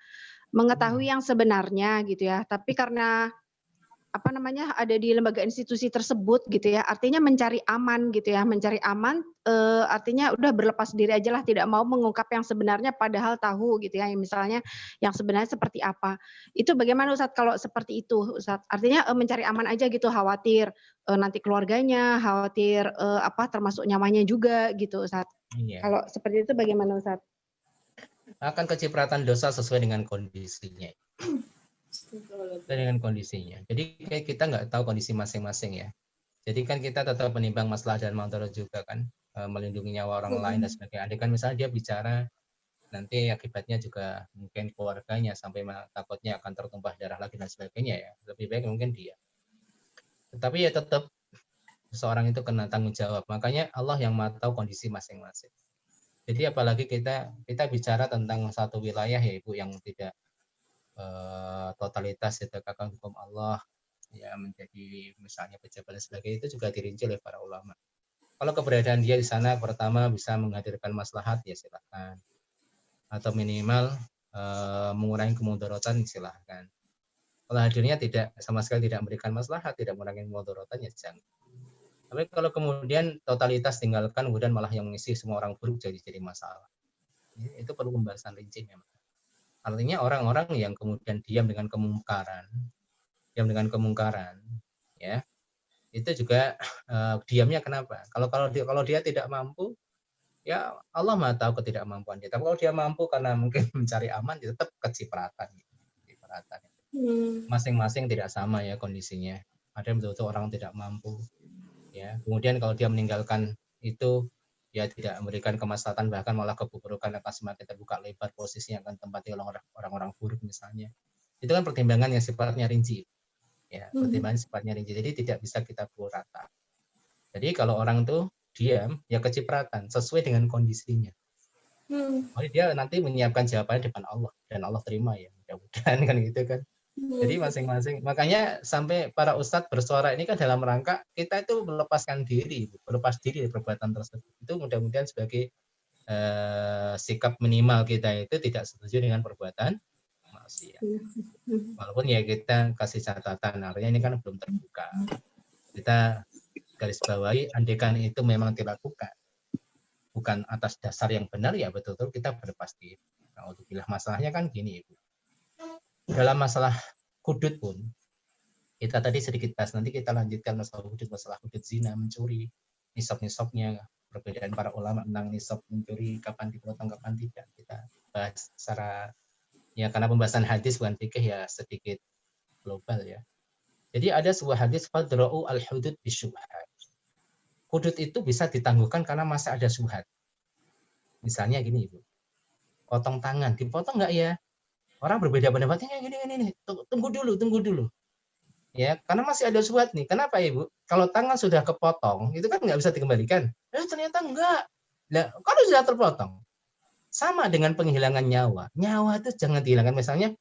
mengetahui yang sebenarnya gitu ya, tapi karena ada di lembaga institusi tersebut gitu ya, artinya mencari aman gitu ya, mencari aman artinya udah berlepas diri aja lah, tidak mau mengungkap yang sebenarnya padahal tahu gitu ya, misalnya yang sebenarnya seperti apa. Itu bagaimana Ustadz kalau seperti itu Ustadz? Artinya mencari aman aja gitu, khawatir nanti keluarganya, khawatir termasuk nyawanya juga gitu Ustadz. Iya. Kalau seperti itu bagaimana Ustadz? Akan kecipratan dosa sesuai dengan kondisinya. Dengan kondisinya. Jadi kita nggak tahu kondisi masing-masing ya. Jadi kan kita tetap menimbang masalah dan madarat juga kan, melindungi nyawa orang lain dan sebagainya. Andai kan misalnya dia bicara, nanti akibatnya juga mungkin keluarganya sampai takutnya akan tertumpah darah lagi dan sebagainya ya. Lebih baik mungkin dia. Tetapi ya tetap seseorang itu kena tanggung jawab. Makanya Allah yang Maha tahu kondisi masing-masing. Jadi apalagi kita bicara tentang satu wilayah ya Ibu yang tidak totalitas ditegakkan hukum Allah ya, menjadi misalnya pejabat dan sebagainya, itu juga dirinci oleh para ulama. Kalau keberadaan dia di sana pertama bisa menghadirkan maslahat ya silahkan, atau minimal mengurangi kemudaratan silahkan. Kalau hadirnya tidak sama sekali tidak memberikan maslahat, tidak mengurangi kemudaratan ya jangan. Tapi kalau kemudian totalitas tinggalkan, kemudian malah yang mengisi semua orang buruk jadi masalah. Itu perlu pembahasan rinci memang. Artinya orang-orang yang kemudian diam dengan kemungkaran, ya, itu juga diamnya kenapa? Kalau dia tidak mampu, ya Allah Maha tahu ketidakmampuan dia. Tapi kalau dia mampu karena mungkin mencari aman, dia tetap kecipratan. Masing-masing tidak sama ya kondisinya. Ada yang betul-betul orang tidak mampu. Ya, kemudian kalau dia meninggalkan itu, ya tidak memberikan kemaslahatan, bahkan malah keburukan akan semakin terbuka lebar, posisinya akan tempati orang-orang buruk misalnya. Itu kan pertimbangan yang sifatnya rinci. Ya, pertimbangan sifatnya rinci. Jadi tidak bisa kita pukul rata. Jadi kalau orang itu diam, ya kecipratan sesuai dengan kondisinya. Jadi dia nanti menyiapkan jawabannya depan Allah dan Allah terima ya, mudah-mudahan kan gitu kan. Jadi masing-masing, makanya sampai para ustadz bersuara ini kan dalam rangka kita itu melepas diri dari perbuatan tersebut. Itu mudah-mudahan sebagai sikap minimal kita itu tidak setuju dengan perbuatan maksiat. Walaupun ya kita kasih catatan, artinya ini kan belum terbuka. Kita garis bawahi, andaikan itu memang dilakukan, bukan atas dasar yang benar, ya betul-betul kita berlepas diri. Nah, untuk masalahnya kan gini, Ibu. Dalam masalah hudud pun, kita tadi sedikit bahas, nanti kita lanjutkan masalah hudud zina, mencuri, nisab-nisabnya, perbedaan para ulama tentang nisab mencuri, kapan dipotong, kapan tidak. Kita bahas secara, ya karena pembahasan hadis bukan fikih ya, sedikit global ya. Jadi ada sebuah hadis, fadra'u al-hudud bisyubhat. Hudud itu bisa ditangguhkan karena masih ada syubhat. Misalnya gini, Ibu. Potong tangan, dipotong nggak ya? Orang berbeda pendapatnya gini. Tunggu dulu. Ya, karena masih ada syubhat nih. Kenapa, Ibu? Kalau tangan sudah kepotong, itu kan nggak bisa dikembalikan. Ternyata enggak. Nah, kalau sudah terpotong, sama dengan penghilangan nyawa. Nyawa itu jangan dihilangkan. Misalnya,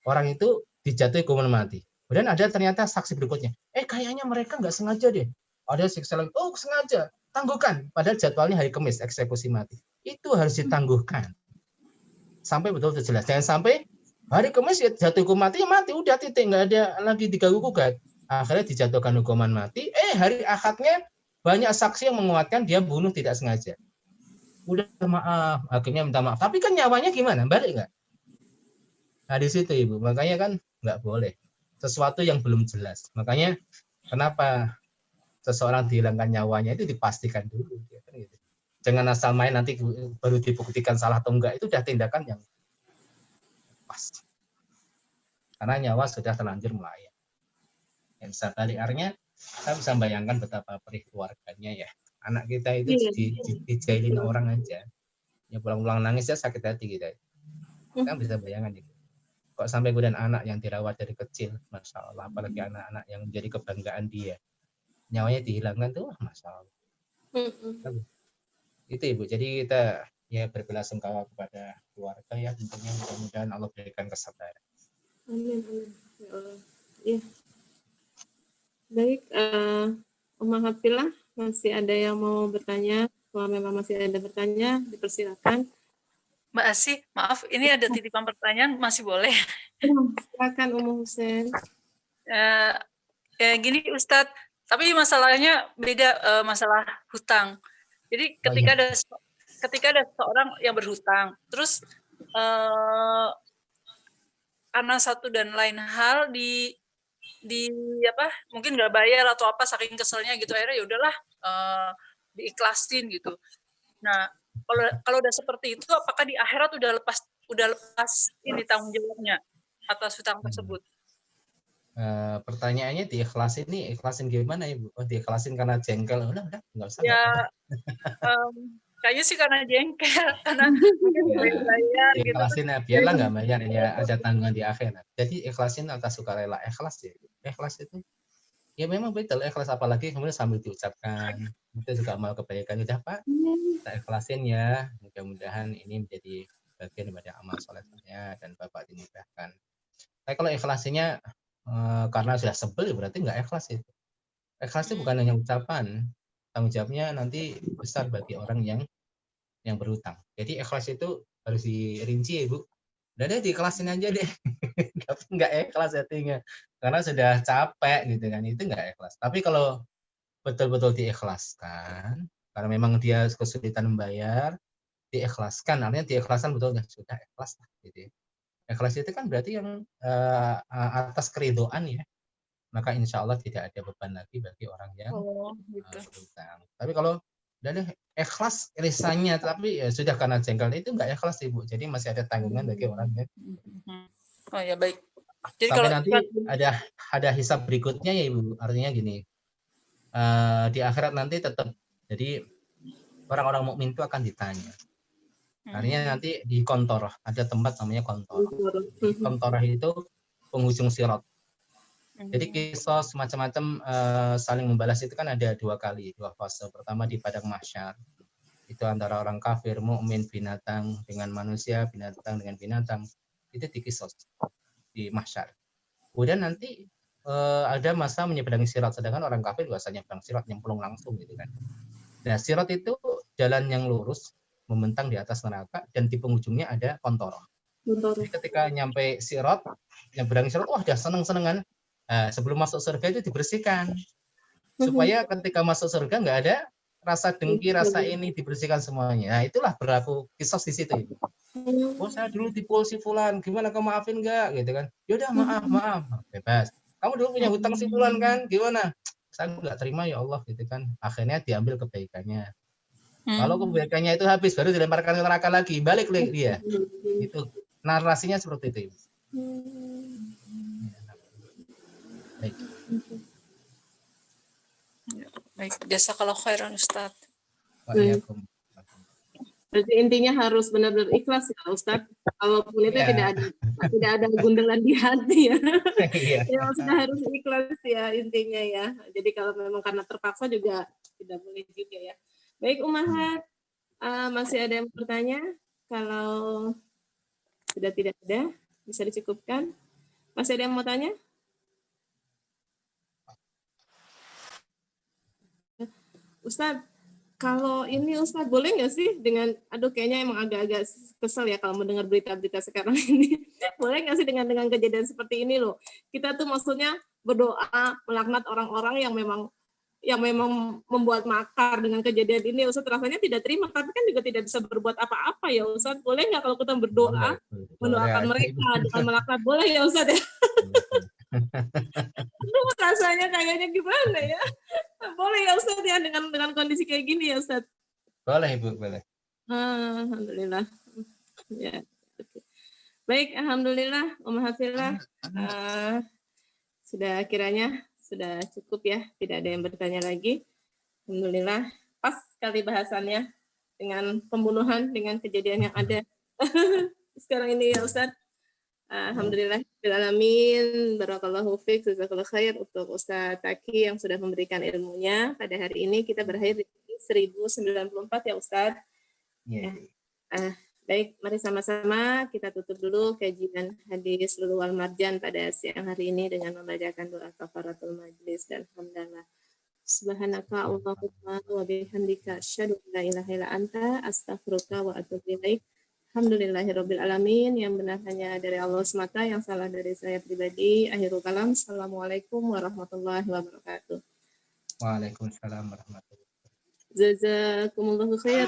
orang itu dijatuhi hukuman mati. Kemudian ada ternyata saksi berikutnya. Kayaknya mereka nggak sengaja deh. Ada siksa lagi. Oh, sengaja. Tangguhkan. Padahal jadwalnya hari Kamis, eksekusi mati. Itu harus ditangguhkan. Sampai betul-betul jelas. Jangan sampai hari Kamis ya jatuh hukuman mati, ya mati. Udah titik. Nggak ada lagi diganggu-gugat. Akhirnya dijatuhkan hukuman mati. Hari Ahadnya banyak saksi yang menguatkan dia bunuh tidak sengaja. Udah maaf. Akhirnya minta maaf. Tapi kan nyawanya gimana? Balik nggak? Nah di situ, Ibu. Makanya kan nggak boleh. Sesuatu yang belum jelas. Makanya kenapa seseorang dihilangkan nyawanya itu dipastikan dulu. Jangan asal main nanti baru dibuktikan salah atau enggak. Itu sudah tindakan yang pas. Karena nyawa sudah terlanjur melayang. Yang bisa balik artinya, kita bisa bayangkan betapa perih keluarganya ya. Anak kita itu dijailin orang aja. Ya pulang-pulang nangis ya sakit hati kita. Kita bisa bayangkan itu. Kok sampai kemudian anak yang dirawat dari kecil, Masya Allah, apalagi anak-anak yang menjadi kebanggaan dia, nyawanya dihilangkan tuh, Masya Allah. Itu, Ibu. Jadi kita ya berbelasungkawa kepada keluarga ya, tentunya mudah-mudahan Allah berikan kesabaran. Amin. Ya Allah. Ya. Baik, Umma Hafillah, masih ada yang mau bertanya? Kalau memang masih ada bertanya, dipersilakan. Mbak Asih, maaf, ini ada titipan pertanyaan, masih boleh? Silakan Ummu Husain. Gini Ustadz, tapi masalahnya beda, masalah hutang. Jadi ketika ada seorang yang berhutang, terus karena satu dan lain hal mungkin nggak bayar atau apa saking keselnya gitu, akhirnya ya udahlah diikhlasin gitu. Nah, kalau udah seperti itu, apakah di akhirat udah lepas ini tanggung jawabnya atas hutang tersebut? Pertanyaannya ikhlasin gimana, Ibu? Diikhlasin karena jengkel, udah nggak usah. Ya, kayaknya sih karena jengkel, karena mungkin bayar gitu. Ikhlasin ya, biarlah nggak bayar ya, ada tanggungan di akhirat. Jadi ikhlasin atas sukarela, ikhlas ya. Ikhlas itu ya memang betul ikhlas, apalagi kemudian sambil diucapkan itu juga amal kebaikan. Udah Pak, kita ikhlasin ya, mudah-mudahan ini menjadi bagian daripada amal soleh saya dan Bapak dimudahkan. Tapi kalau ikhlasinya karena sudah sebel, berarti nggak ikhlas itu. Ikhlas itu bukan hanya ucapan, tanggung jawabnya nanti besar bagi orang yang berhutang. Jadi ikhlas itu harus dirinci ya, Bu. Udah deh diikhlasin aja deh. Nggak ikhlas hatinya. Karena sudah capek gitu kan, itu nggak ikhlas. Tapi kalau betul-betul diikhlaskan, karena memang dia kesulitan membayar, diikhlaskan, artinya diikhlaskan betul sudah ikhlas lah gitu ya. Ikhlas itu kan berarti yang atas keridhaan ya, maka insya Allah tidak ada beban lagi bagi orang yang Gitu. berhutang. Tapi kalau dari ikhlas lisannya, tapi ya sudah karena jengkel itu nggak ikhlas Ibu, jadi masih ada tanggungan bagi orang yang Oh ya baik. Jadi sampai kalau nanti ada hisab berikutnya ya Ibu, artinya gini, di akhirat nanti tetap, jadi orang-orang mukmin itu akan ditanya. Artinya nanti di kontor, ada tempat namanya kontor. Kontor itu penghujung sirat. Jadi kisos macam-macam saling membalas itu kan ada dua fase. Pertama di padang mahsyar, itu antara orang kafir, mukmin, binatang dengan manusia, binatang dengan binatang, itu dikisos di mahsyar. Kemudian nanti ada masa menyeberangi sirat, sedangkan orang kafir biasanya nyebrang sirat nyemplung langsung gitu kan. Nah, sirat itu jalan yang lurus membentang di atas neraka dan di penghujungnya ada kontor. Jadi ketika nyampe sirat, nyebrang sirat, wah udah seneng-senengan. Sebelum masuk surga itu dibersihkan supaya ketika masuk surga nggak ada rasa dengki, rasa ini, dibersihkan semuanya. Nah, itulah berlaku kisos di situ. Oh, saya dulu dipukul si fulan, gimana kamu maafin nggak gitu kan? Yaudah maaf, bebas. Kamu dulu punya hutang si fulan kan, gimana? Saya nggak terima ya Allah gitu kan. Akhirnya diambil kebaikannya. Kalau kebaikannya itu habis, baru dilemparkan ke neraka lagi, balik lagi dia. Itu narasinya seperti itu. Baik. Baik, jazakallahu khairan Ustaz. Waalaikumsalam. Berarti intinya harus benar-benar ikhlas ya Ustadz. Kalaupun itu tidak ada gundalan di hati ya. Ya sudah harus ikhlas ya intinya ya. Jadi kalau memang karena terpaksa juga tidak boleh juga ya. Baik Ummahat, masih ada yang bertanya? Kalau sudah tidak ada, bisa dicukupkan. Masih ada yang mau tanya? Ustadz, kalau ini Ustadz boleh nggak sih dengan, aduh kayaknya emang agak-agak kesel ya kalau mendengar berita-berita sekarang ini. Boleh nggak sih dengan kejadian seperti ini loh. Kita tuh maksudnya berdoa melaknat orang-orang yang memang membuat makar dengan kejadian ini. Ustadz rasanya tidak terima, tapi kan juga tidak bisa berbuat apa-apa ya Ustadz. Boleh nggak kalau kita berdoa mendoakan mereka dengan melaknat? Boleh ya Ustadz ya? Aduh, rasanya kayaknya gimana ya? Boleh ya Ustadz ya dengan kondisi kayak gini ya Ustadz? Boleh Ibu, boleh. Alhamdulillah. Ya. Baik, alhamdulillah, Ummahatillah. Sudah cukup ya, tidak ada yang bertanya lagi. Alhamdulillah, pas sekali bahasannya dengan pembunuhan, dengan kejadian yang ada sekarang ini ya Ustadz. Alhamdulillah, alamin, barakallahu fiik, jazakallahu khair untuk Ustadz Taki yang sudah memberikan ilmunya. Pada hari ini kita berakhir di 1094 ya Ustadz. Ya. Baik, mari sama-sama kita tutup dulu kajian hadis Lu'lu' wal Marjan pada siang hari ini dengan membacakan doa kafaratul majlis dan hamdalah. Subhanaka Allahumma wa bihamdika asyhadu an la ilaha illa anta astaghfiruka wa atubu ilaik. Alhamdulillahirabbil alamin, yang benar hanya dari Allah semata, yang salah dari saya pribadi. Akhirul kalam. Assalamualaikum warahmatullahi wabarakatuh. Waalaikumsalam warahmatullahi wabarakatuh. Jazakumullahu khair.